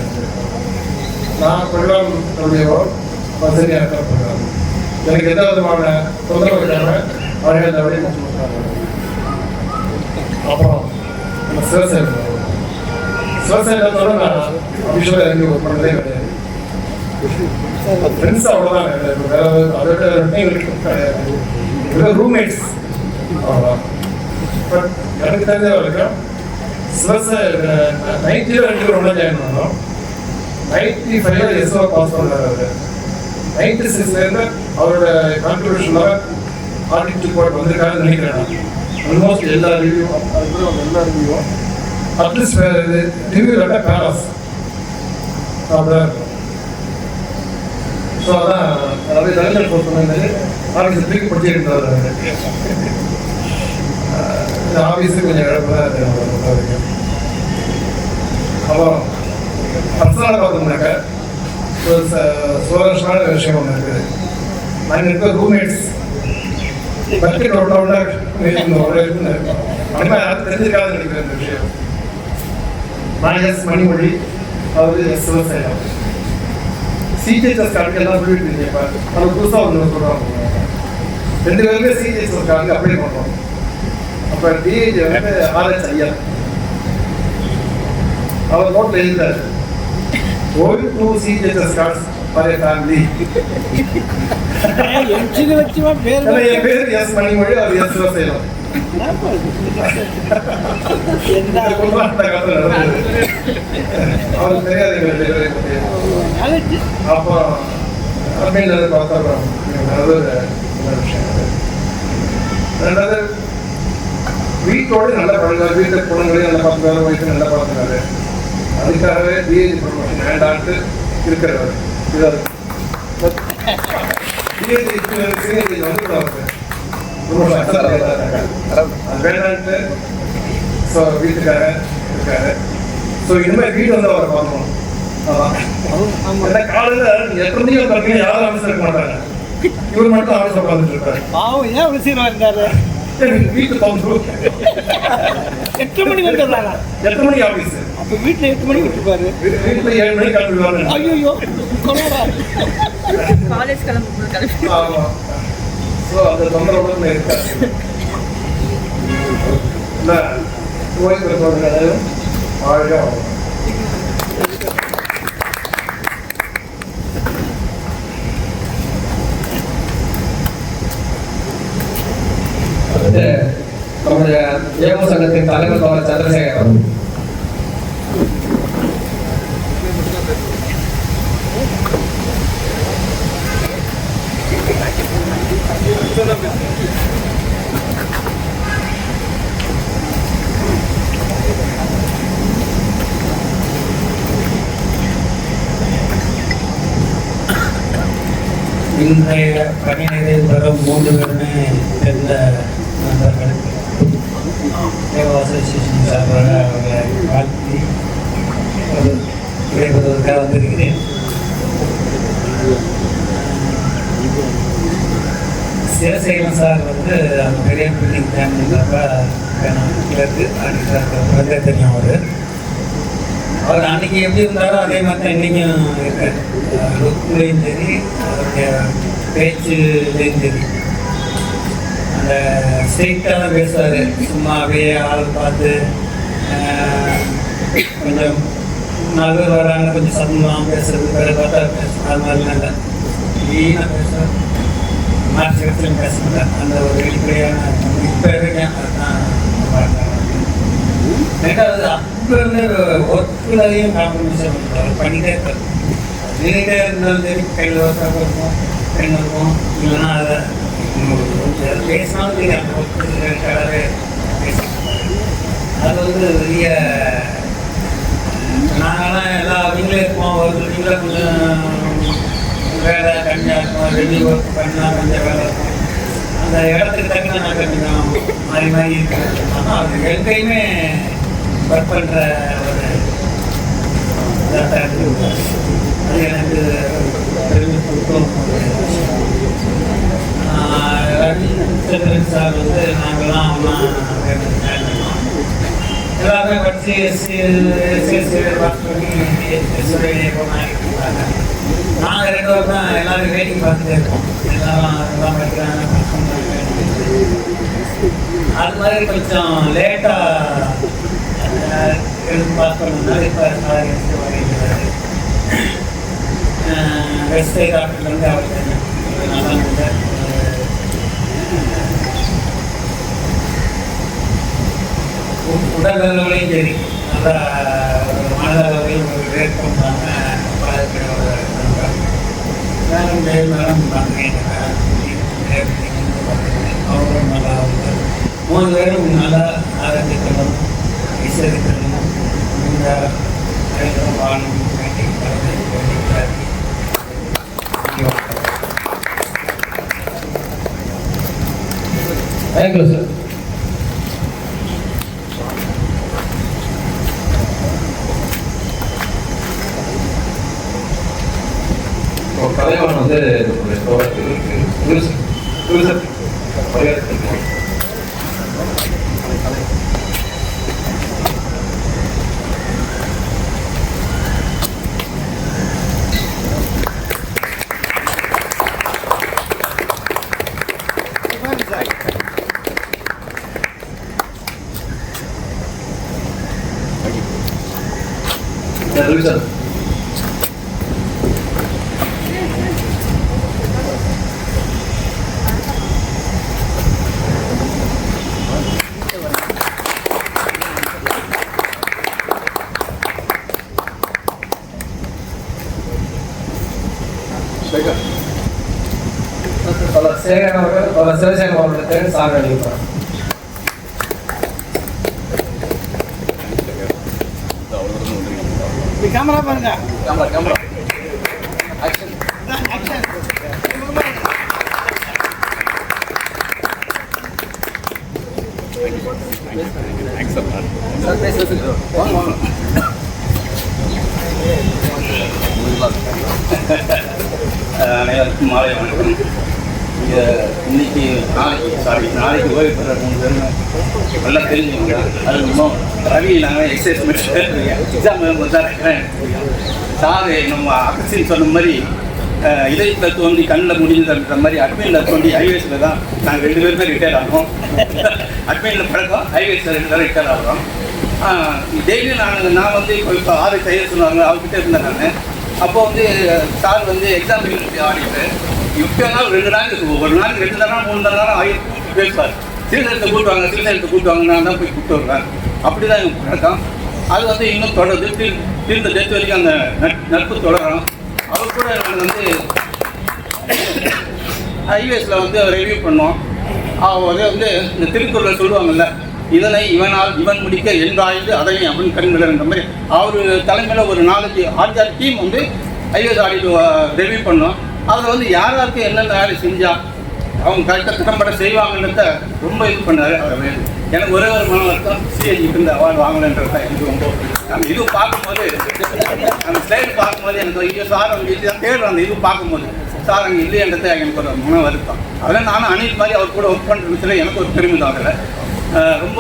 நான் கொள்ளாம் தொழிலோ வசதியாக பண்ணுறாரு. எனக்கு எந்த விதமான தொந்தரவு இல்லாமல் அவர்கள் அந்த வழியை முடிச்சு கொடுத்தாங்க. அப்புறம் நம்ம சிவசேனத்தோட நான் அபிஷேகம் இறங்கி ஒர்க் பண்ணதே கிடையாது. ஃப்ரெண்ட்ஸ் அவ்வளோதான் அதோட கிடையாது. ரூம்மேட்ஸ் அவ்வளோதான். பட் எனக்கு தெரிஞ்ச வரைக்கும் சிவசேன 90 ஒன்றா ஜாயின் பண்ணோம். 95 எஸ்ஓ பாஸ் பண்ணார் அவர். 96 அவரோட கான்ட்ரிபியூஷனாக ஆடிட் ரிப்போர்ட் வந்திருக்காருன்னு நினைக்கிறேன். ஆல்மோஸ்ட் எல்லா ரிவ்யூவும் அட்லீஸ்ட் ரிவ்யூ இல்லாட்டா பேராஸ் அப்படிதான் இருக்கும். ஸோ அதான் அதாவது தலைவர் பொறுத்தவரை ஆஃபீஸை தூக்கி படிச்சுருந்தார். இந்த ஆஃபீஸுக்கு கொஞ்சம் இழப்பு தான் இருக்கு. அப்புறம் பர்சனலாக பார்த்தோம்னாக்கா ஒரு சுவாரஸ்யமான விஷயம் ஒன்று இருக்குது. நாங்கள் இருக்க ரூம்மேட்ஸ் பக்கெட் அவுட்டாக இருக்குன்னு யாரும் தெரிஞ்சிருக்காதுன்னு நினைக்கிறேன் இந்த விஷயம். நான் எஸ் மணிமொழி, அவர் எஸ் சிவசேனம். சிஜிஎச்எஸ் கார்டுக்கு எல்லாம் சொல்லிட்டு இருக்கீங்க. அது புதுசாக ஒன்று சொல்கிறாங்க. 2 பேருமே சிஜிஎச்எஸ் கார்டுக்கு அப்ளை பண்ணுறோம். அப்போ டிஏஜி வந்து ஆர்எச் ஐயர் அவர் நோட்டில் எழுதிட்டார், only 2 CGHS cards for a family. என் பேர் எஸ் மணிமொழி, அவர் எஸ் சிவசேனம். அவருக்கு தெரியாது. அப்போ அப்படின்னு பார்த்தா ரெண்டாவது வீட்டோடு நல்லா பழங்காரு. வீட்டு குழந்தைகளையும் நல்லா பார்த்துக்காரு, வயசு நல்லா பார்த்துக்காரு. அதுக்காகவே டிஏஜி ப்ரொமோஷன் வேண்டான்ட்டு இருக்கிறவர். டிஏஜி வந்து வேண்டான்ட்டு ஸோ வீட்டுக்காக இருக்காரு. ஸோ இனிமேல் வீடு வந்து அவரை பார்க்கணும். அதான் காலையில் எத்தனை மணிக்கு பார்த்தீங்கன்னா யாரும் ஆஃபீஸில் இருக்க மாட்டாங்க. இவர் மட்டும் ஆஃபீஸில் உட்காந்துட்டு இருக்காரு. ஏன் அவசியம் இருந்தாரு வீட்டு தோன்று 8 மணிக்கு வந்துடுறாங்க. 8 மணிக்கு ஆஃபீஸ். அப்போ வீட்டில் 8 மணிக்கு விட்டுருப்பாரு. வீட்டில் 7 மணிக்கு கிளம்பிடுவாரு. ஐயோ காலேஜ் கிளம்பி. ஆமாம். ஸோ அந்த தொந்தரவுடன் இருக்காரு. இல்லை ஓய்வு பெற்றவர்களும் வாழ்க வளமுடன். நம்முடைய ஏமோ சங்கத்தின் தலைவர் தோழர் சந்திரசேகர். இன்றைய பணியினை பெறும் 3 பேருமே சேர்ந்த நண்பர்கள் அசோசியேஷன் சார்பாக அவர்களை வாழ்த்தி விடைபெறுவதற்காக வந்திருக்கிறேன். சிவசேகரன் சார் வந்து அந்த பெரிய பில்டிங் ஃபேமிலிங்கிறப்ப கிழக்கு அடிக்கிறாங்க தெரியும். அவர் அன்னைக்கு எப்படி இருந்தாரோ அதே மாதிரி தான் இன்றைக்கும் இருக்காரு. லுக்லேயும் சரி, அவருடைய பேச்சுலேயும் சரி, அந்த ஸ்ட்ரெயிட்டாக தான் பேசுவார். சும்மா அப்படியே ஆள் பார்த்து கொஞ்சம் 4 பேர் வர்றாங்க, கொஞ்சம் சத்தமாக பேசுறது, வேறு பார்த்தா பேசுவோம். அது மாதிரிலாம் இல்லை, க்ளீனாக பேசுவார். மாற்றத்துலையும் பேச மாட்டார். அந்த ஒரு வெளிப்படையான இப்போ இருக்கேன். அதுதான் பார்க்குறாங்க. ரெண்டாவது இப்போ வந்து ஒர்க்குலையும் காம்ப்ரமைஸாக பண்ணிகிட்டே இருக்காரு. நின்றுட்டே இருந்தாலும் சரி கையில் ஒர்க்காக இருக்கும், கையில் இருக்கும். இல்லைன்னா அதை பேசினாலும் சரி அந்த ஒர்க்கு பேசிட்டு அது வந்து பெரிய நாங்கள்லாம் எல்லாம் அவங்களே இருப்போம். ஒருத்தர் கொஞ்சம் வேலை கம்மியாக இருக்கும், ரெடி ஒர்க் பண்ணால் கொஞ்சம் வேலை இருக்கும். அந்த இடத்துக்கு தக்க நாங்கள் கொஞ்சம் மாறி மாறி இருக்கிறது. ஆனால் அது எங்கேயுமே ஒர்க் பண்ணுற ஒரு இதாக இருக்குது. அது எனக்கு பெருமைப்படுத்தும் ரவி சார் வந்து நாங்கள்லாம் ஒன்றா எல்லாருமே படித்து எஸ்சி பாஸ் பண்ணி போனாங்க. நாங்கள் 2 பேரும் தான் எல்லாரும் வேடிக்கை பார்த்துட்டே இருக்கோம். எல்லாரும் அதெல்லாம் படிக்கிறாங்க. அது மாதிரி கொஞ்சம் லேட்டாக எடுத்து பாஸ் பண்ணதுனால இப்போ வரைக்கிறாரு. வெஸ்டை டாக்டர்லேருந்து அவருக்கு நல்லா இருந்தது. உடல் அளவுலையும் சரி நல்லா மனதளவுலையும் ஒரு வேட்பம் மேலும் மேலும் அவரும் நல்லா இருந்தார். 3 பேரும் நல்லா ஆரம்பிக்கணும், விசாரிக்கணும், இந்த வாழும் தேங்க்யூ சார். கலைவாணன் வந்து சேகர் அவர்கள் சிவசேகர் அவர்களுக்கு சார் அளிப்பார். கேமரா பாருங்க, கேமரா ஆக்ஷன். சார் பேசுறது வாங்க வாங்க. அனைவருக்கும் மாலை வணக்கம். இங்கே இன்னைக்கு நாளைக்கு ஓய்வு பெற 3 பேரும் நல்லா தெரிஞ்சுக்கோங்க. அது இன்னும் ரவி நாங்கள் எக்ஸசைஸ் எக்ஸாம் தான் இருக்கிறேன். சார் நம்ம அகசின் சொன்ன மாதிரி இதயத்தில் தோண்டி கண்ணில் முடிஞ்சுன்ற மாதிரி அட்மினில் தோண்டி ஹைவேஸில் தான் நாங்கள் 2 பேருமே ரிட்டையர் ஆகிறோம். அட்மினில் பழக்கம், ஹைவேஸில் 2 பேரும் ரிட்டையர் ஆகிறோம். டெய்லியும் நான் வந்து இப்போ 6 கையை சொல்லுவாங்க, அவர்கிட்ட இருந்தேன் நான். அப்போ வந்து சார் வந்து எக்ஸாம் ஆடிட்டு இப்போ நாள் 2 நாள் ஒரு நாளைக்கு 2 தரம் 3 தரம் ஆகிட்டு பேசுவார். சிறுசேலத்தை கூட்டுவாங்க நான் தான் போய் கூப்பிட்டு வருவேன். அப்படி தான் எங்கள் பழக்கம். அது வந்து இன்னும் தொடருது. தீர்ந்த டெத் வரைக்கும் அந்த நட்பு தொடரும். அவர் கூட நாங்கள் வந்து ஹைவேஸில் வந்து ரிவ்யூ பண்ணோம். அவர் வந்து இந்த திருக்குறளை சொல்லுவாங்கல்ல, இதனை இவன் முடிக்க என்றாய்ந்து அதனை அவன் கண்மிடன்ற மாதிரி அவர் தலைமையில் ஒரு 4-5 டீம் வந்து ஹைவேஸ் ஆடிட்டு ரிவ்யூ பண்ணோம். அதில் வந்து யாருக்கு என்னென்ன வேலை செஞ்சால் அவங்க கரெக்டாக திட்டம்பட செய்வாங்கன்றத ரொம்ப இது பண்ணார். அவர் எனக்கு ஒரே ஒரு மன வருத்தம், சிஐஜிக்கு இந்த அவார்டு வாங்கலைன்றது தான் எனக்கு ரொம்ப. நம்ம இது பார்க்கும்போது அந்த ஸ்லைடு பார்க்கும்போது எனக்கு ஐயோ சார் அவங்க இது தேடுறோம். அந்த இது பார்க்கும்போது சார் அங்கே இல்லையன்றது எனக்கு ஒரு மன வருத்தம். அதெல்லாம் நானும் அனில் மாதிரி அவர் கூட ஒர்க் பண்ணுறதுல எனக்கு ஒரு பெருமை தான். அதில் ரொம்ப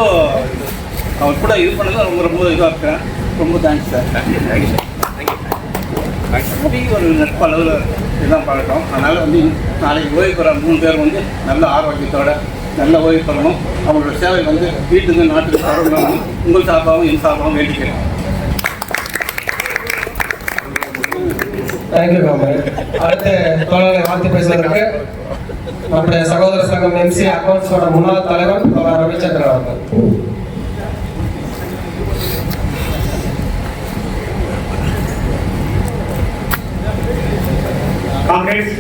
அவர் கூட இது பண்ணது ரொம்ப இதாக இருக்கிறேன். ரொம்ப தேங்க்ஸ் சார். Thank you sir. ஒரு நட்பு அளவில் இதுதான் பழக்கம். அதனால் வந்து நாளைக்கு ஓய்வு பெற 3 பேர் வந்து நல்ல ஆரோக்கியத்தோட நல்ல ஓய்வு பெறணும். அவங்களோட சேவை வந்து வீட்டுக்கு நாட்டுக்கு தரணும். உங்கள் சார்பாகவும் என் சார்பாகவும் வேண்டிக்கிறேன். தேங்க்யூ காமர். அடுத்த தோழரை வாழ்த்து பேசுவதற்கு நம்முடைய சகோதர சங்கம் எம்சி அக்கௌண்ட்ஸோட முன்னாள் தலைவர் ரவிச்சந்திரன் அவர்கள். காம்ரேட்ஸ்,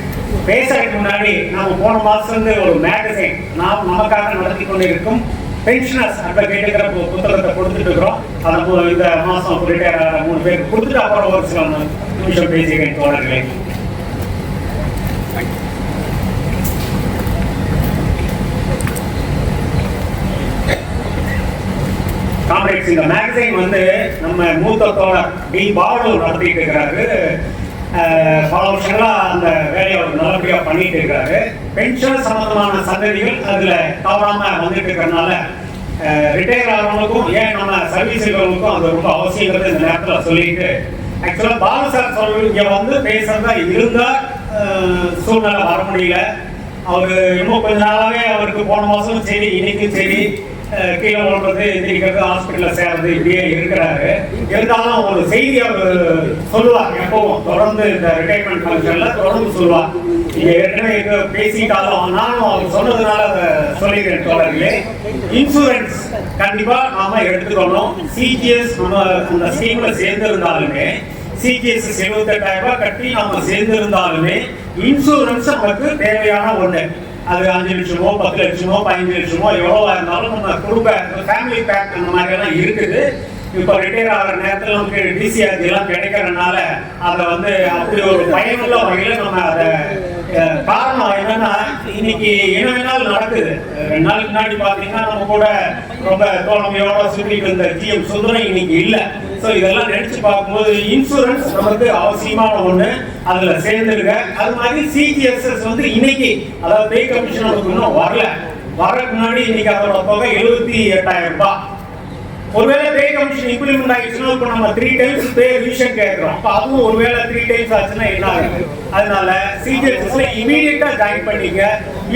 பேசுறதுக்கு முன்னாடி நம்ம போன மாதம் வந்து ஒரு மேகசைன் நாம் நமக்காக நடத்தி கொண்டிருக்கும் பென்ஷனர்ஸ் அட்வொகேட்டுங்கிற புத்தகத்தை கொடுத்துட்டு இருக்கிறோம். அதை இந்த மாதம் ரிட்டையர் ஆகிற 3 பேருக்கு கொடுத்துட்டு அப்புறம் ஒரு சில நிமிஷம் பேசிக்கிறேன் தோழர்களே. காம்ரேட்ஸ், இந்த மேகசைன் வந்து நம்ம மூத்த தோழர் டி பாலு நடத்திட்டு இருக்கிறாரு. பல வருஷங்களா அந்த வேலையை அவர் நல்லபடியாக பண்ணிட்டு இருக்காரு. பென்ஷன் சம்பந்தமான சந்ததிகள் அதுல தவறாம வந்துட்டு இருக்கிறதுனால ரிட்டையர் ஆகிறவங்களுக்கும் ஏன் நம்ம சர்வீஸ் இருக்கிறவங்களுக்கும் அது ரொம்ப அவசியங்கிறது இந்த நேரத்தில் சொல்லிட்டு, ஆக்சுவலாக பாலு சார் இங்கே வந்து பேசுறதா இருந்தா சூழ்நிலை வர முடியல. அவரு இன்னும் கொஞ்ச நாளாவே அவருக்கு போன மாதம் சரி இன்னைக்கும் சரி கீழே ஓடுறது எந்திரிக்கிறது ஹாஸ்பிட்டலில் சேர்றது இப்படியே இருக்கிறாரு. இருந்தாலும் ஒரு செய்தி அவர் சொல்லுவார், எப்பவும் தொடர்ந்து இந்த ரிட்டைர்மெண்ட் ஃபங்க்ஷன்ல தொடர்ந்து சொல்லுவார். நீங்க ஏற்கனவே பேசிட்டாலும் நானும் அவர் சொன்னதுனால அதை சொல்லிக்கிறேன் தோழர்களே. இன்சூரன்ஸ் கண்டிப்பா நாம எடுத்துக்கணும். சிஜிஎஸ் நம்ம அந்த ஸ்கீம்ல சேர்ந்திருந்தாலுமே, சிஜிஎஸ் 78,000 ரூபாய் கட்டி நம்ம சேர்ந்திருந்தாலுமே இன்சூரன்ஸ் நமக்கு தேவையான ஒன்று. அது 5 லட்சமோ 10 லட்சமோ 15 லட்சமோ எவ்வளவா இருந்தாலும் நம்ம குடும்ப ஃபேமிலி பேக் அந்த மாதிரி எல்லாம் இருக்குது. இப்போ ரிட்டையர் ஆகிற நேரத்தில் நமக்கு டிசிஆர்ஜி எல்லாம் கிடைக்கிறதுனால அதை வந்து அப்படி ஒரு பயனுள்ள வகையில் நம்ம அதை காரணம் என்னன்னா, இன்னைக்கு என்ன வேணாலும் நடக்குது. 2 நாளுக்கு முன்னாடி பார்த்தீங்கன்னா நம்ம கூட ரொம்ப தோழமையோட சுற்றிட்டு இருந்த ஜிஎம் சுந்தரம் இன்னைக்கு இல்லை. ஸோ இதெல்லாம் நினைச்சு பார்க்கும்போது இன்சூரன்ஸ் நமக்கு அவசியமான ஒன்று, அதில் சேர்ந்துருங்க. அது மாதிரி சிஜிஎஸ்எஸ் வந்து இன்னைக்கு, அதாவது பே கமிஷன் நமக்கு இன்னும் வர்றதுக்கு முன்னாடி இன்னைக்கு அதோட தொகை 78,000 ரூபாய். ஒருவேளை பே கமிஷன் இம்ப்ளிமெண்ட் ஆகிடுச்சுன்னா இப்போ நம்ம 3 டைம்ஸ் பே ரிவிஷன் கேட்குறோம். அப்போ அதுவும் ஒருவேளை 3 டைம்ஸ் ஆச்சுன்னா என்ன ஆகுது? அதனால சிஜிஎஸ்எஸ்ல இமீடியட்டா ஜாயின் பண்ணிக்க.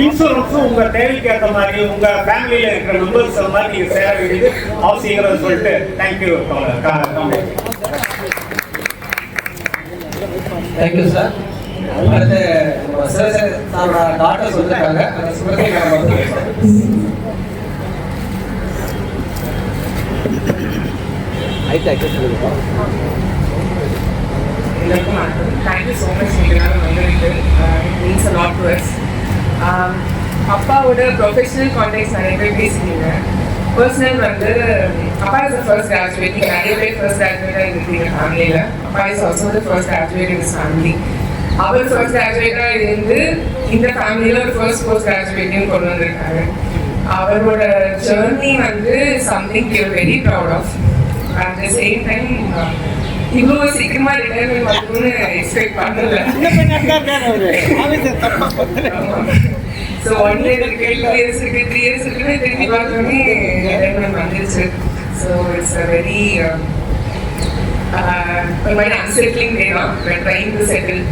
இன்சூரன்ஸும் உங்க தேவைக்கு ஏற்ற மாதிரி உங்க ஃபேமிலியில இருக்கிற மெம்பர்ஸ் மாதிரி நீங்க சேர வேண்டியது அவசியங்கிறத சொல்லிட்டு தேங்க்யூ. Thank you sir. அடுத்து சாரோட டாக்டர்ஸ் வந்துருக்காங்க. அந்த சுமதி மேடம் வந்து Thank you so much. It means a lot to us. அப்பாவோட ப்ரொஃபஷனல் கான்டெக்ட் நிறைய பேர் பேசிட்டீங்க. பர்சனல் வந்து அப்பா இஸ் த ஃபர்ஸ்ட் கிராஜுவேட். நிறைய பேர் ஃபர்ஸ்ட் கிராஜுவேட்டாக இருக்கீங்க ஃபேமிலியில். அப்பா is also the first graduate in family. அவர் ஃபர்ஸ்ட் கிராஜுவேட்டாக இருந்து இந்த ஃபேமிலியில் ஒரு ஃபர்ஸ்ட் கிராஜுவேட்டையும் கொண்டு வந்திருக்காரு. அவரோட ஜேர்னி வந்து something you very proud of. At the same time இவ்வளோ சீக்கிரமா ரிட்டையர்மெண்ட் வரணும்னு எக்ஸ்பெக்ட் பண்ணல. ஸோ 1 year இருக்கு, 2 years இருக்கு, 3 years இருக்குன்னு திரும்பி பார்த்தோன்னே ரிட்டையர்மெண்ட் வந்துருச்சு. ஸோ இட்ஸ் அ வெரி ஒரு மாதிரி அன்செட்டிலிங் டே தான். Trying to settle.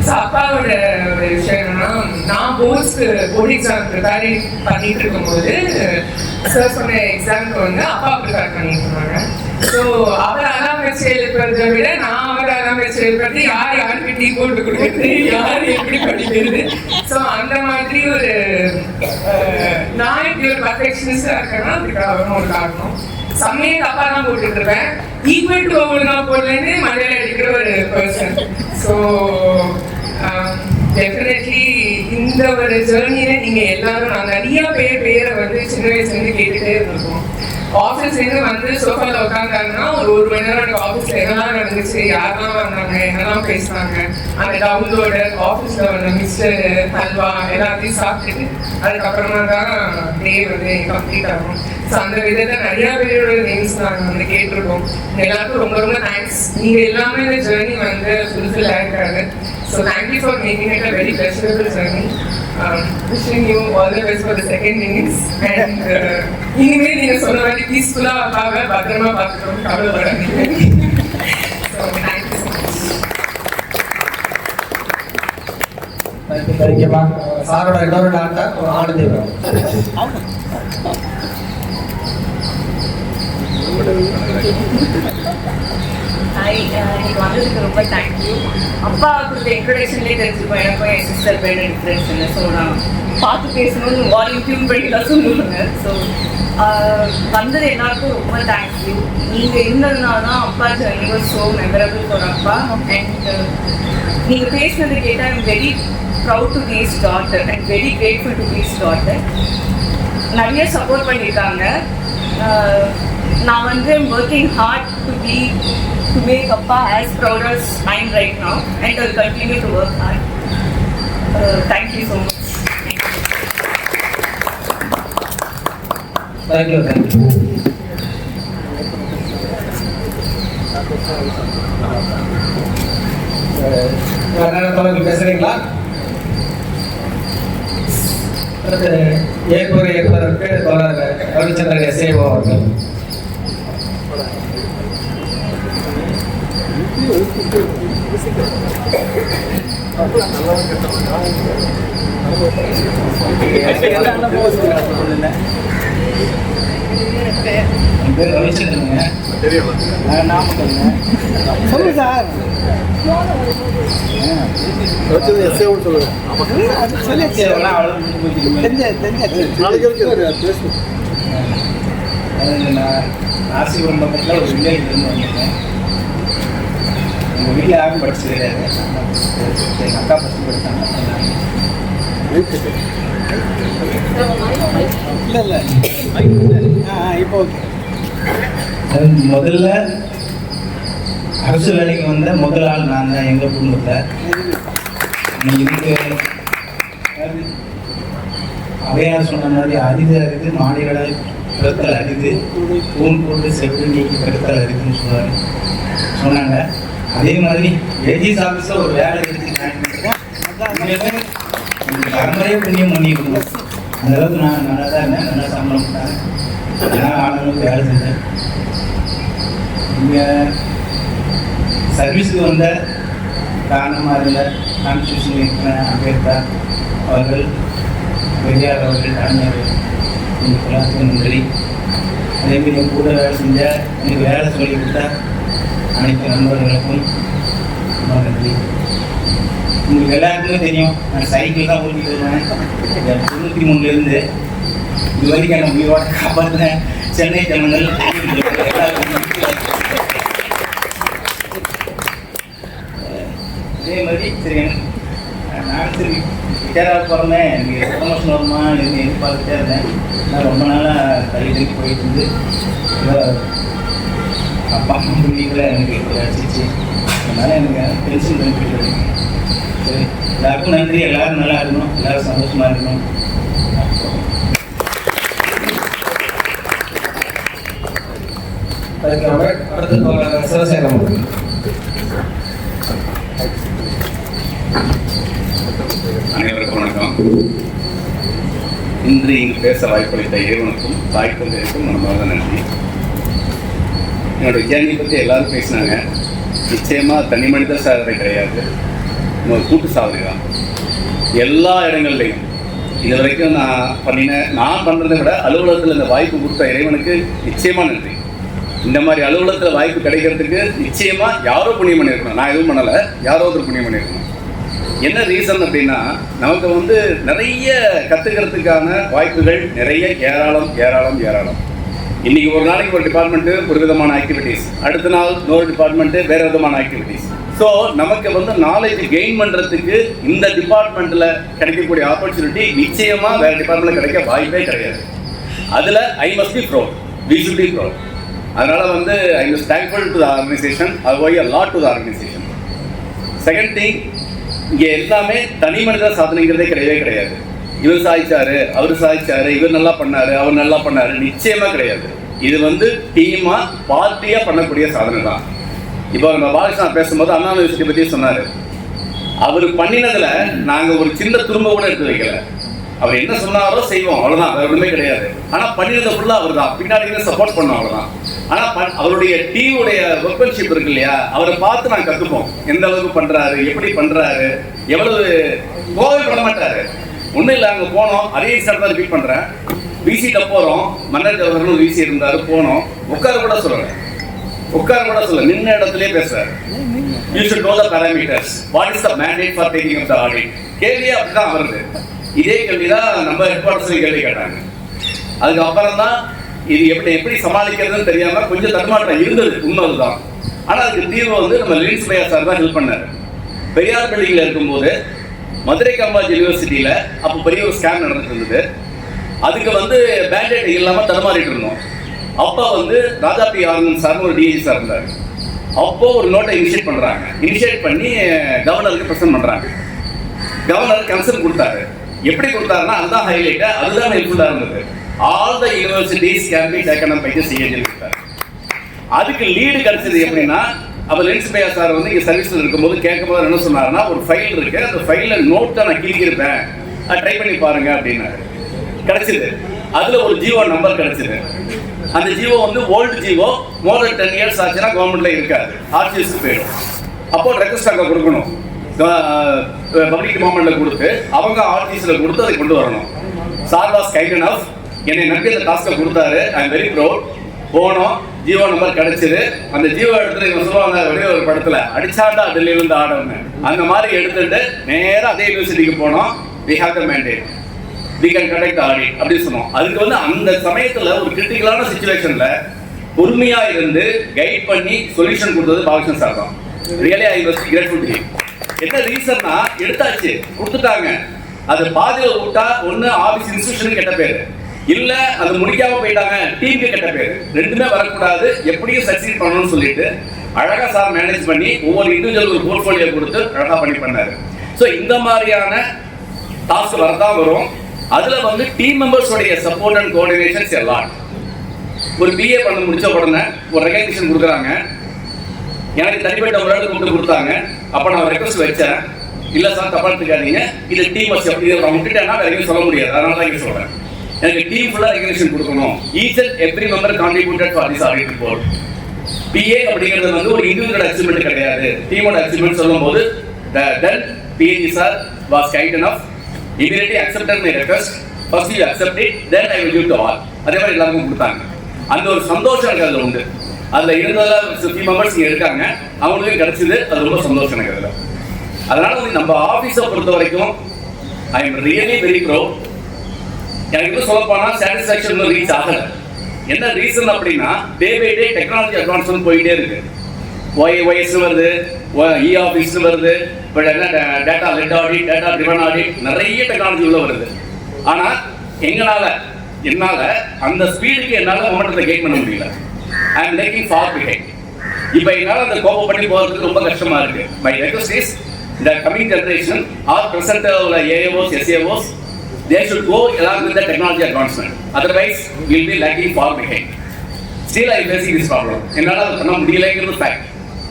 ஸோ அப்பாவோட ஒரு விஷயம் என்னன்னா, நான் போர்டு எக்ஸாம் ப்ரிப்பேர் பண்ணிட்டு இருக்கும்போது சார் சொன்ன எக்ஸாமுக்கு வந்து அப்பா ப்ரிப்பேர் பண்ணிட்டு இருந்தாங்க. ஸோ அவர் அலாம் வச்சு எழுப்புறதை விட நான் அவர் அலாம் வச்சு எழுப்புறது, யாருக்கு டீ போட்டு கொடுக்குறது, யார் எப்படி படிக்கிறது. ஸோ அந்த மாதிரி ஒரு நான் இப்படி ஒரு பர்ஃபெக்ஷனிஸ்டாக இருக்கேன்னா அதுக்காக ஒரு காரணம். செம்மையை தப்பா தான் போட்டுட்டு இருப்பேன். ஈக்குவல் டு ஒழுங்கா போடலன்னு மலையில அடிக்கிற ஒரு பர்சன். ஸோ டெஃபினெட்லி இந்த ஒரு ஜேர்னியில நீங்க எல்லாரும் நான் நிறைய பேரை வந்து சின்ன வயசுலேருந்து கேட்டுட்டே இருந்திருக்கோம். ஆஃபீஸ்லேருந்து வந்து சோஃபாவில் உட்காந்தாங்கன்னா ஒரு மணி நேரம் எனக்கு ஆஃபீஸில் என்னெல்லாம் நடந்துச்சு, யாரெல்லாம் வந்தாங்க, என்னெல்லாம் பேசினாங்க, அந்த டவுன்லோடு ஆஃபீஸில் வந்த மிஸ்டர் ஹல்வா எல்லாத்தையும் சாப்பிட்டுட்டு அதுக்கப்புறமா தான் டே வந்து கம்ப்ளீட் ஆகும். ஸோ அந்த விதத்தில் நிறையா பேரோட நேம்ஸ் நாங்கள் வந்து கேட்டிருக்கோம். எல்லாருக்கும் ரொம்ப ரொம்ப தேங்க்ஸ். நீங்கள் எல்லாமே இந்த ஜேர்னி வந்து ஃபுல்ஃபில் ஆகிருக்காரு. So thank you for making it a very pleasurable journey. Wishing you all the best for the second innings. And இனிமேல் நீங்கள் சொன்ன மாதிரி பீஸ்ஃபுல்லாக அப்பாவை பத்திரமா பார்த்துக்கணும், கவலைப்படாதீங்க. So thank you so much. தேங்க்யூமா. சாரோட இன்னொரு டாக்டர் ஆனந்தி மேம். ஹாய், இன்னைக்கு வந்ததுக்கு ரொம்ப தேங்க்யூ. அப்பா கொடுத்த இன்ட்ரடக்ஷன்லேயே தெரிஞ்சுப்போம் எனக்கும் என் சிஸ்டர் பேர் டிஃப்ரென்ஸ் இல்லை. ஸோ நான் பார்த்து பேசணும்னு வால்யூம் டியூன் பண்ணி தான் சொல்லுவாங்க. ஸோ வந்தது எல்லாருக்கும் ரொம்ப தேங்க்ஸ். யூ. நீங்கள் இருந்ததுனால தான் அப்பா journey was so memorable for அப்பா. அண்ட் நீங்கள் பேசினது கேட்டால் I'm very proud to be his daughter and very grateful to be his daughter. நிறைய சப்போர்ட் பண்ணியிருக்காங்க. நான் வந்து working hard to make Appa as proud as I am right now, and I will continue to work hard. Thank you so much. Thank you. வேறு பேசுறீங்களா? அடுத்து ஏற்புரை ஏற்பதற்கு தொடர் Ravichandran SAO அவர்கள். ரவிச்சந்திரன் சொல்லுங்க சார். ராசிபுரம் பக்கத்தில் ஒரு வில்லேஜ் இருந்து வந்திருக்கேன். எங்கள் வீட்டில் யாரும் படிச்சது கிடையாது. எங்கள் அக்கா ஃபஸ்ட்டு படித்தாங்க. இல்லை இப்போ முதல்ல அரசு வேலைக்கு வந்த முதல் ஆள் நான் தான் எங்கள் குடும்பத்தில். இதுக்கு அவையார் சொன்ன மாதிரி அரிது மாடிகளை பெருத்தல் அரிது, தூண் போட்டு செவிடு நீக்கி பெருத்தல் அரிதுன்னு சொன்னாங்க. அதே மாதிரி ஏஜிஎஸ் ஆஃபீஸில் ஒரு வேலை எடுத்து பரம்பரையே புண்ணியம் பண்ணிக்கணும். அந்த அளவுக்கு நான் நல்லா தான் இருந்தேன். நல்லா சம்பளம் போட்டாங்க. நான் ஆளுங்களுக்கு வேலை செஞ்சேன். இங்கே சர்வீஸுக்கு வந்த காரணமாக இருந்த கான்ஸ்டியூஷன் இருக்கிற அம்பேத்கர் அவர்கள், பெரியார் அவர்கள், கலைஞர், எல்லாத்துக்கும் நன்றி. அதேமாதிரி என் கூட வேலை செஞ்ச, எனக்கு வேலை சொல்லி கொடுத்த அனைத்து நண்பர்களுக்கும் ரொம்ப நன்றி. உங்களுக்கு எல்லாருக்குமே தெரியும், நான் சைக்கிள் தான் ஓட்டிட்டு வருவேன். 93 இது வரைக்கும் என்னை உயிரோட காப்பாற்றினேன் சென்னை ஜனங்கள் அதே மாதிரி சரி. நான் சரி ரிட்டையராக போகிறேன், எனக்கு ப்ரொமோஷன் வருமா எனக்கு எதிர்பார்த்துட்டே இருந்தேன். நான் ரொம்ப நாளாக தள்ளி போயிட்டு இருந்து அப்பா அம்மா வீட்டில் எனக்கு அடிச்சிச்சு. அதனால் எனக்கு பென்ஷன் பெனிஃபிட் கிடைக்கும். சரி, எல்லாருக்கும் நன்றி. எல்லோரும் நல்லா இருக்கணும், எல்லோரும் சந்தோஷமாக இருக்கணும். அடுத்து சிவசேனம். அனைவருக்கும் வணக்கம். இன்று இங்கு பேச வாய்ப்பளித்த இறைவனுக்கும் தாய் தந்தைக்கும் மனமார்ந்த நன்றி. என்னோட ஜேர்னி பற்றி எல்லாரும் பேசினாங்க. நிச்சயமாக தனி மனித சாதனை கிடையாது, ஒரு கூட்டு சாதனை தான். எல்லா இடங்கள்லையும் இது வரைக்கும் நான் பண்ணுறதை விட அலுவலகத்தில் இந்த வாய்ப்பு கொடுத்த இறைவனுக்கு நிச்சயமாக நன்றி. இந்த மாதிரி அலுவலகத்தில் வாய்ப்பு கிடைக்கிறதுக்கு நிச்சயமாக யாரோ புண்ணியம் பண்ணியிருக்கணும். நான் எதுவும் பண்ணலை, யாரோ ஒரு புண்ணியம் பண்ணியிருக்கணும். என்ன ரீசன் அப்படின்னா, நமக்கு நிறைய கற்றுக்கிறதுக்கான வாய்ப்புகள் நிறைய ஏராளம் ஏராளம் ஏராளம். இன்றைக்கி ஒரு நாளைக்கு ஒரு டிபார்ட்மெண்ட்டு ஒரு விதமான ஆக்டிவிட்டீஸ், அடுத்த நாள் இன்னொரு டிபார்ட்மெண்ட்டு வேறு விதமான ஆக்டிவிட்டீஸ். ஸோ நமக்கு நாலேஜ் கெயின் பண்ணுறதுக்கு இந்த டிபார்ட்மெண்ட்டில் கிடைக்கக்கூடிய ஆப்பர்ச்சுனிட்டி நிச்சயமாக வேறு டிபார்ட்மெண்ட்டில் கிடைக்க வாய்ப்பே கிடையாது. அதில் I must be proud, we should be proud. அதனால் I am thankful to the organisation, I owe a lot to the organisation. Second thing, இங்கே எல்லாமே தனி மனித சாதனைங்கிறதே கிடையவே கிடையாது. இவர் சாதிச்சாரு, அவர் சாதிச்சாரு, இவர் நல்லா பண்ணாரு, அவர் நல்லா பண்ணாரு, நிச்சயமாக கிடையாது. இது டீமாக பார்ட்டியாக பண்ணக்கூடிய சாதனை தான். இப்போ நம்ம பாலகிருஷ்ணா பேசும்போது அண்ணா யூனிவர்சிட்டி பற்றி சொன்னார். அவர் பண்ணினதில் நாங்கள் ஒரு சின்ன துரும்ப கூட எடுத்து வைக்கல. அவர் என்ன சொன்னாரோ செய்வோம், அவ்வளோதான், வேறு ஒன்றுமே கிடையாது. ஆனால் பண்ணினது ஃபுல்லாக அவர் தான், பின்னாடி சப்போர்ட் பண்ணோம், அவ்வளோதான். ஆனால் அவருடைய டீமுடைய ஒர்க்மேன்ஷிப் இருக்கு இல்லையா, அவரை பார்த்து நாங்கள் கற்றுப்போம். எந்த அளவுக்கு பண்ணுறாரு, எப்படி பண்ணுறாரு, எவ்வளவு கோவப்பட மாட்டார். ஒன்றும் இல்லை, அங்கே போனோம், அதே சார் தான் ரிப்பீட் பண்ணுறேன். விசிட்ட போகிறோம், மன்னர் அவர்களும் விசி இருந்தார், போனோம், உட்கார கூட சொல்லலை, நின்ன இடத்துலேயே பேசுறாரு. You should know the parameters. What is the mandate for taking up the audit? கேள்வியே அப்படிதான் வருது. இதே கேள்விதான் நம்ம ஹெட்குவார்ட்டர்ஸ்ல கேள்வி கேட்டாங்க. அதுக்கப்புறம் தான் இது எப்படி சமாளிக்கிறதுன்னு தெரியாம கொஞ்சம் தடுமாற்றம் இருந்தது, உண்மைதான். ஆனா அதுக்கு தீர்வு வந்து நம்ம லின்ஸ் பையா சார் தான் ஹெல்ப் பண்ணாரு. பெரியார் பில்டிங்ல இருக்கும்போது மதுரை காமராஜ் யூனிவர்சிட்டியில அப்போ பெரிய ஒரு ஸ்கேம் நடந்துட்டு இருந்தது. அதுக்கு வந்து பேண்டேட் இல்லாம தடுமாறிட்டு இருந்தோம். அப்போ வந்து ராஜா பி ஆனந்த் சார் ஒரு டிஐஜி சார் இருந்தார். அப்போ ஒரு நோட்டை இனிஷியேட் பண்ணி கவர்னருக்கு ப்ரெசென்ட் பண்றாங்க. கவர்னர் கன்சர்ன் கொடுத்தாரு. எப்படி கொடுத்தாருன்னா அதுதான் ஹைலைட், அதுதான் ஹெல்ப்ஃபுல்லா இருந்தது. All the universities can be taken up by the CAG கொடுத்தாரு. அதுக்கு லீடு கிடைச்சது எப்படின்னா, அப்போ லென்ஸ் பையா சார் வந்து இங்கே சர்வீஸில் இருக்கும்போது கேட்கும்போது என்ன சொன்னாருன்னா, ஒரு ஃபைல் இருக்கு, அந்த ஃபைலில் நோட் தான் நான் கிழிக்கிருப்பேன், அதை ட்ரை பண்ணி பாருங்க அப்படின்னாரு. கிடைச்சிது. அதில் ஒரு ஜிஓ நம்பர் கிடைச்சிது. அந்த ஜிஓ வந்து ஓல்டு ஜிஓ, மோர் தென் 10 years ஆச்சுன்னா கவர்மெண்ட்ல இருக்காது, ஆர்டிஎஸ்க்கு போயிடும். அப்போ ரெக்வஸ்ட் அங்கே கொடுக்கணும், பப்ளிக் டிபார்ட்மெண்ட்ல கொடுத்து அவங்க ஆர்டிஎஸ்ல கொடுத்து அதை கொண்டு வரணும். சார் வாஸ் கைண்ட் எனஃப், என்னை நம்பி அந்த டாஸ்கை கொடுத்தாரு. I am very proud. போனோம், ஜியோ நம்பர் கிடைச்சது. அந்த ஜியோ எடுத்துட்டு இவங்க சொல்லுவாங்க வெளியே ஒரு படத்துல, அடிச்சாண்டா டெல்லியில இருந்து ஆடணும்னு, அந்த மாதிரி எடுத்துட்டு நேராக அதே யூனிவர்சிட்டிக்கு போனோம். we have the mandate, we can conduct audit அப்படின்னு சொன்னோம். அதுக்கு வந்து அந்த சமயத்துல ஒரு கிரிட்டிக்கலான சிச்சுவேஷன்ல பொறுமையா இருந்து கைட் பண்ணி சொல்யூஷன் கொடுத்தது பாலகிருஷ்ணன் சார் தான். Really I was grateful to him. என்ன ரீசன்னா, எடுத்தாச்சு, கொடுத்துட்டாங்க. அது பாதியில விட்டா ஒன்னு ஆபீஸ் இன்ஸ்டிடியூஷன் கெட்ட பேரு, இல்ல அது முடிக்காம போயிட்டாங்க டீமுக்கு கெட்ட பேரு. ரெண்டுமே வரக்கூடாது, எப்படியும் சக்சீட் பண்ணணும்னு சொல்லிட்டு அழகா சார் மேனேஜ் பண்ணி ஒவ்வொரு இண்டிவிஜுவல் ஒரு போர்ட்ஃபோலியோ கொடுத்து அழகா பண்ணாரு. ஸோ இந்த மாதிரியான டாஸ்க் வரதான் வரும். அதுல வந்து டீம் மெம்பர்ஸோடைய சப்போர்ட் அண்ட் கோஆர்டினேஷன்ஸ் எல்லாம். ஒரு பிஏ பண்ண முடிச்ச உடனே ஒரு ரெகக்னிஷன் கொடுக்குறாங்க. எனக்கு தனிப்பட்ட ஒரு ஆளுக்கு கூப்பிட்டு கொடுத்தாங்க. அப்ப நான் ரெக்வஸ்ட் வச்சேன், இல்ல சார் தப்பா எடுத்துக்காதீங்க, இது டீம் வச்சு அப்படி விட்டுட்டேன்னா வேற எங்கேயும் சொல்ல முடியாது, அதனால தான் இங்க சொல்றேன். எனக்கு டீம் ஃபுல்லா ரெகக்னிஷன் கொடுக்கணும். Each and every member contributed for this audit report. PA அப்படிங்கிறது வந்து ஒரு இண்டிவிஜுவல் அச்சீவ்மெண்ட் கிடையாது, டீமோட அச்சீவ்மெண்ட் சொல்லும்போது then PAG sir was kind enough, immediately accepted my request. First you accept it, then I will give to all. அதே மாதிரி எல்லாருக்கும் கொடுத்தாங்க. அந்த ஒரு சந்தோஷம் எனக்கு அதில் உண்டு. அதில் இருந்ததில் 50 மெம்பர்ஸ் இங்கே இருக்காங்க, அவங்களுக்கும் கிடைச்சது, அது ரொம்ப சந்தோஷம் எனக்கு அதில். அதனால வந்து நம்ம ஆஃபீஸை பொறுத்த வரைக்கும் I am really very proud. எனக்கு இன்னும் சொல்ல போனால் சாட்டிஸ்ஃபேக்ஷன் ரீச் ஆகலை. என்ன ரீசன் அப்படின்னா, day by day technology advancement போயிட்டே இருக்கு. OIS வருது, இ ஆஃபீஸ் வருது, பட் என்ன data led audit, data driven audit, நிறைய டெக்னாலஜி உள்ள வருது. ஆனால் என்னால் அந்த ஸ்பீடுக்கு என்னால் மொமெண்டத்தை கெயின் பண்ண முடியல. I am lacking for behind. இப்போ என்னால் அந்த கோபம் பண்ணி போகிறதுக்கு ரொம்ப கஷ்டமாக இருக்கு. My request is, the coming generation or present AAOs, SAOs, they should go along with the technology advancement. Otherwise, we'll be lagging far behind. Still, I am facing this problem. என்னால் அதை பண்ண முடியலைங்கிறது ஃபேக்ட்.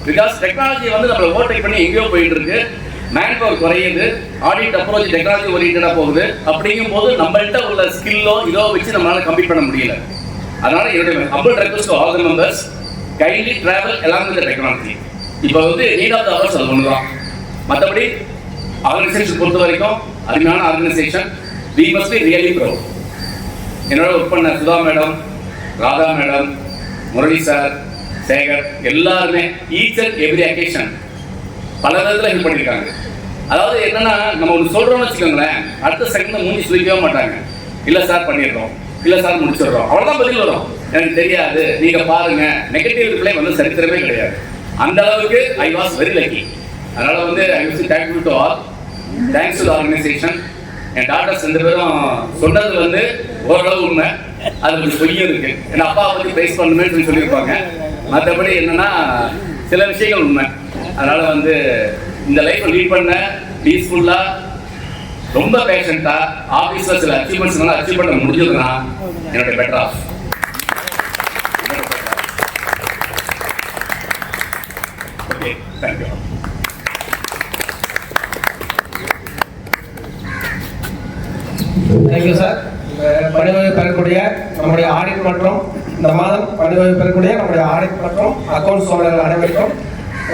பிகாஸ் டெக்னாலஜி வந்து நம்மளை overtake பண்ணி எங்கேயோ போயிட்டு இருக்கு, man power குறையுது, ஆடிட் அப்ரோச் டெக்னாலஜி ஓரியன்டாக போகுது. அப்படிங்கும் போது நம்மள்கிட்ட உள்ள ஸ்கில்லோ இதோ வச்சு நம்மளால கம்ப்ளீட் பண்ண முடியல. அதனால என்னுடைய humble request to all the members, kindly travel along with technology. இப்போ வந்து நீட் ஆஃப் த ஹவர்ஸ் அது ஒன்று தான். மற்றபடி ஆர்கனைசேஷன் பொறுத்த வரைக்கும் அருமையான organisation. We must be really proud. என்னோட ஒர்க் பண்ண Sudha madam, Radha madam, Murali sir, Sekar, எல்லாருமே ஈச் அண்ட் எவ்ரி அக்கேஷன் பல விதத்தில் ஹெல்ப் பண்ணியிருக்காங்க. அதாவது என்னன்னா, நம்ம ஒன்று சொல்கிறோம்னு வச்சுக்கோங்களேன், அடுத்த செகண்ட் மூஞ்சி சுழிக்கவே மாட்டாங்க. இல்லை சார் பண்ணிடுறோம், இல்லை சார் முடிச்சிடுறோம், அவ்வளோதான் பதில் வரும். எனக்கு தெரியாது, நீங்கள் பாருங்க. நெகட்டிவ் ரிப்ளை வந்து சரித்திரமே கிடையாது. அந்த அளவுக்கு ஐ வாஸ் வெரி லக்கி. அதனால வந்து I was thankful to all. Thanks to organisation. N doctors 2 பேரும் சொன்னது வந்து ஓரளவு உண்மை, அது கொஞ்சம் பொய்யும் இருக்கு. என் அப்பாவை பற்றி ப்ரைஸ் பண்ணுமே சொல்லியிருப்பாங்க. மற்றபடி என்னன்னா, சில விஷயங்கள் உண்மை. அதனால வந்து இந்த லைஃப்பை லீட் பண்ண பீஸ்ஃபுல்லாக, ரொம்ப பேஷண்ட்டாக, ஆஃபீஸில் சில அச்சீவ்மெண்ட்ஸ் நல்லா அச்சீவ் பண்ண முடிஞ்சதுன்னா என்னுடைய better half. Okay, thank you. Thank you sir. பணிவகை பெறக்கூடிய நம்முடைய ஆடிட் மற்றும் இந்த மாதம் பணிவகை பெறக்கூடிய நம்முடைய ஆடிட் மற்றும் அக்கௌண்ட்ஸ் சோழர்கள் அனைவருக்கும்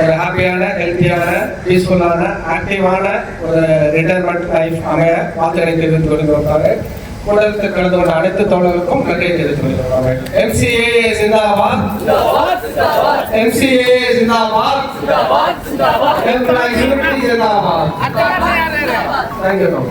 ஒரு ஹாப்பியான, ஹெல்த்தியான, பீஸ்ஃபுல்லான, ஆக்டிவான ஒரு ரிட்டையர்மெண்ட் லைஃப் அமைய வாழ்த்துக்களை தெரிவித்துக் கொள்கிறோம். கூட்டத்தில் கலந்து கொண்ட அனைத்து தோழர்களுக்கும் நன்றியை தெரிவித்துக் கொள்கிறோம். MCA zindabad, MCA zindabad, employee unity zindabad. Thank you.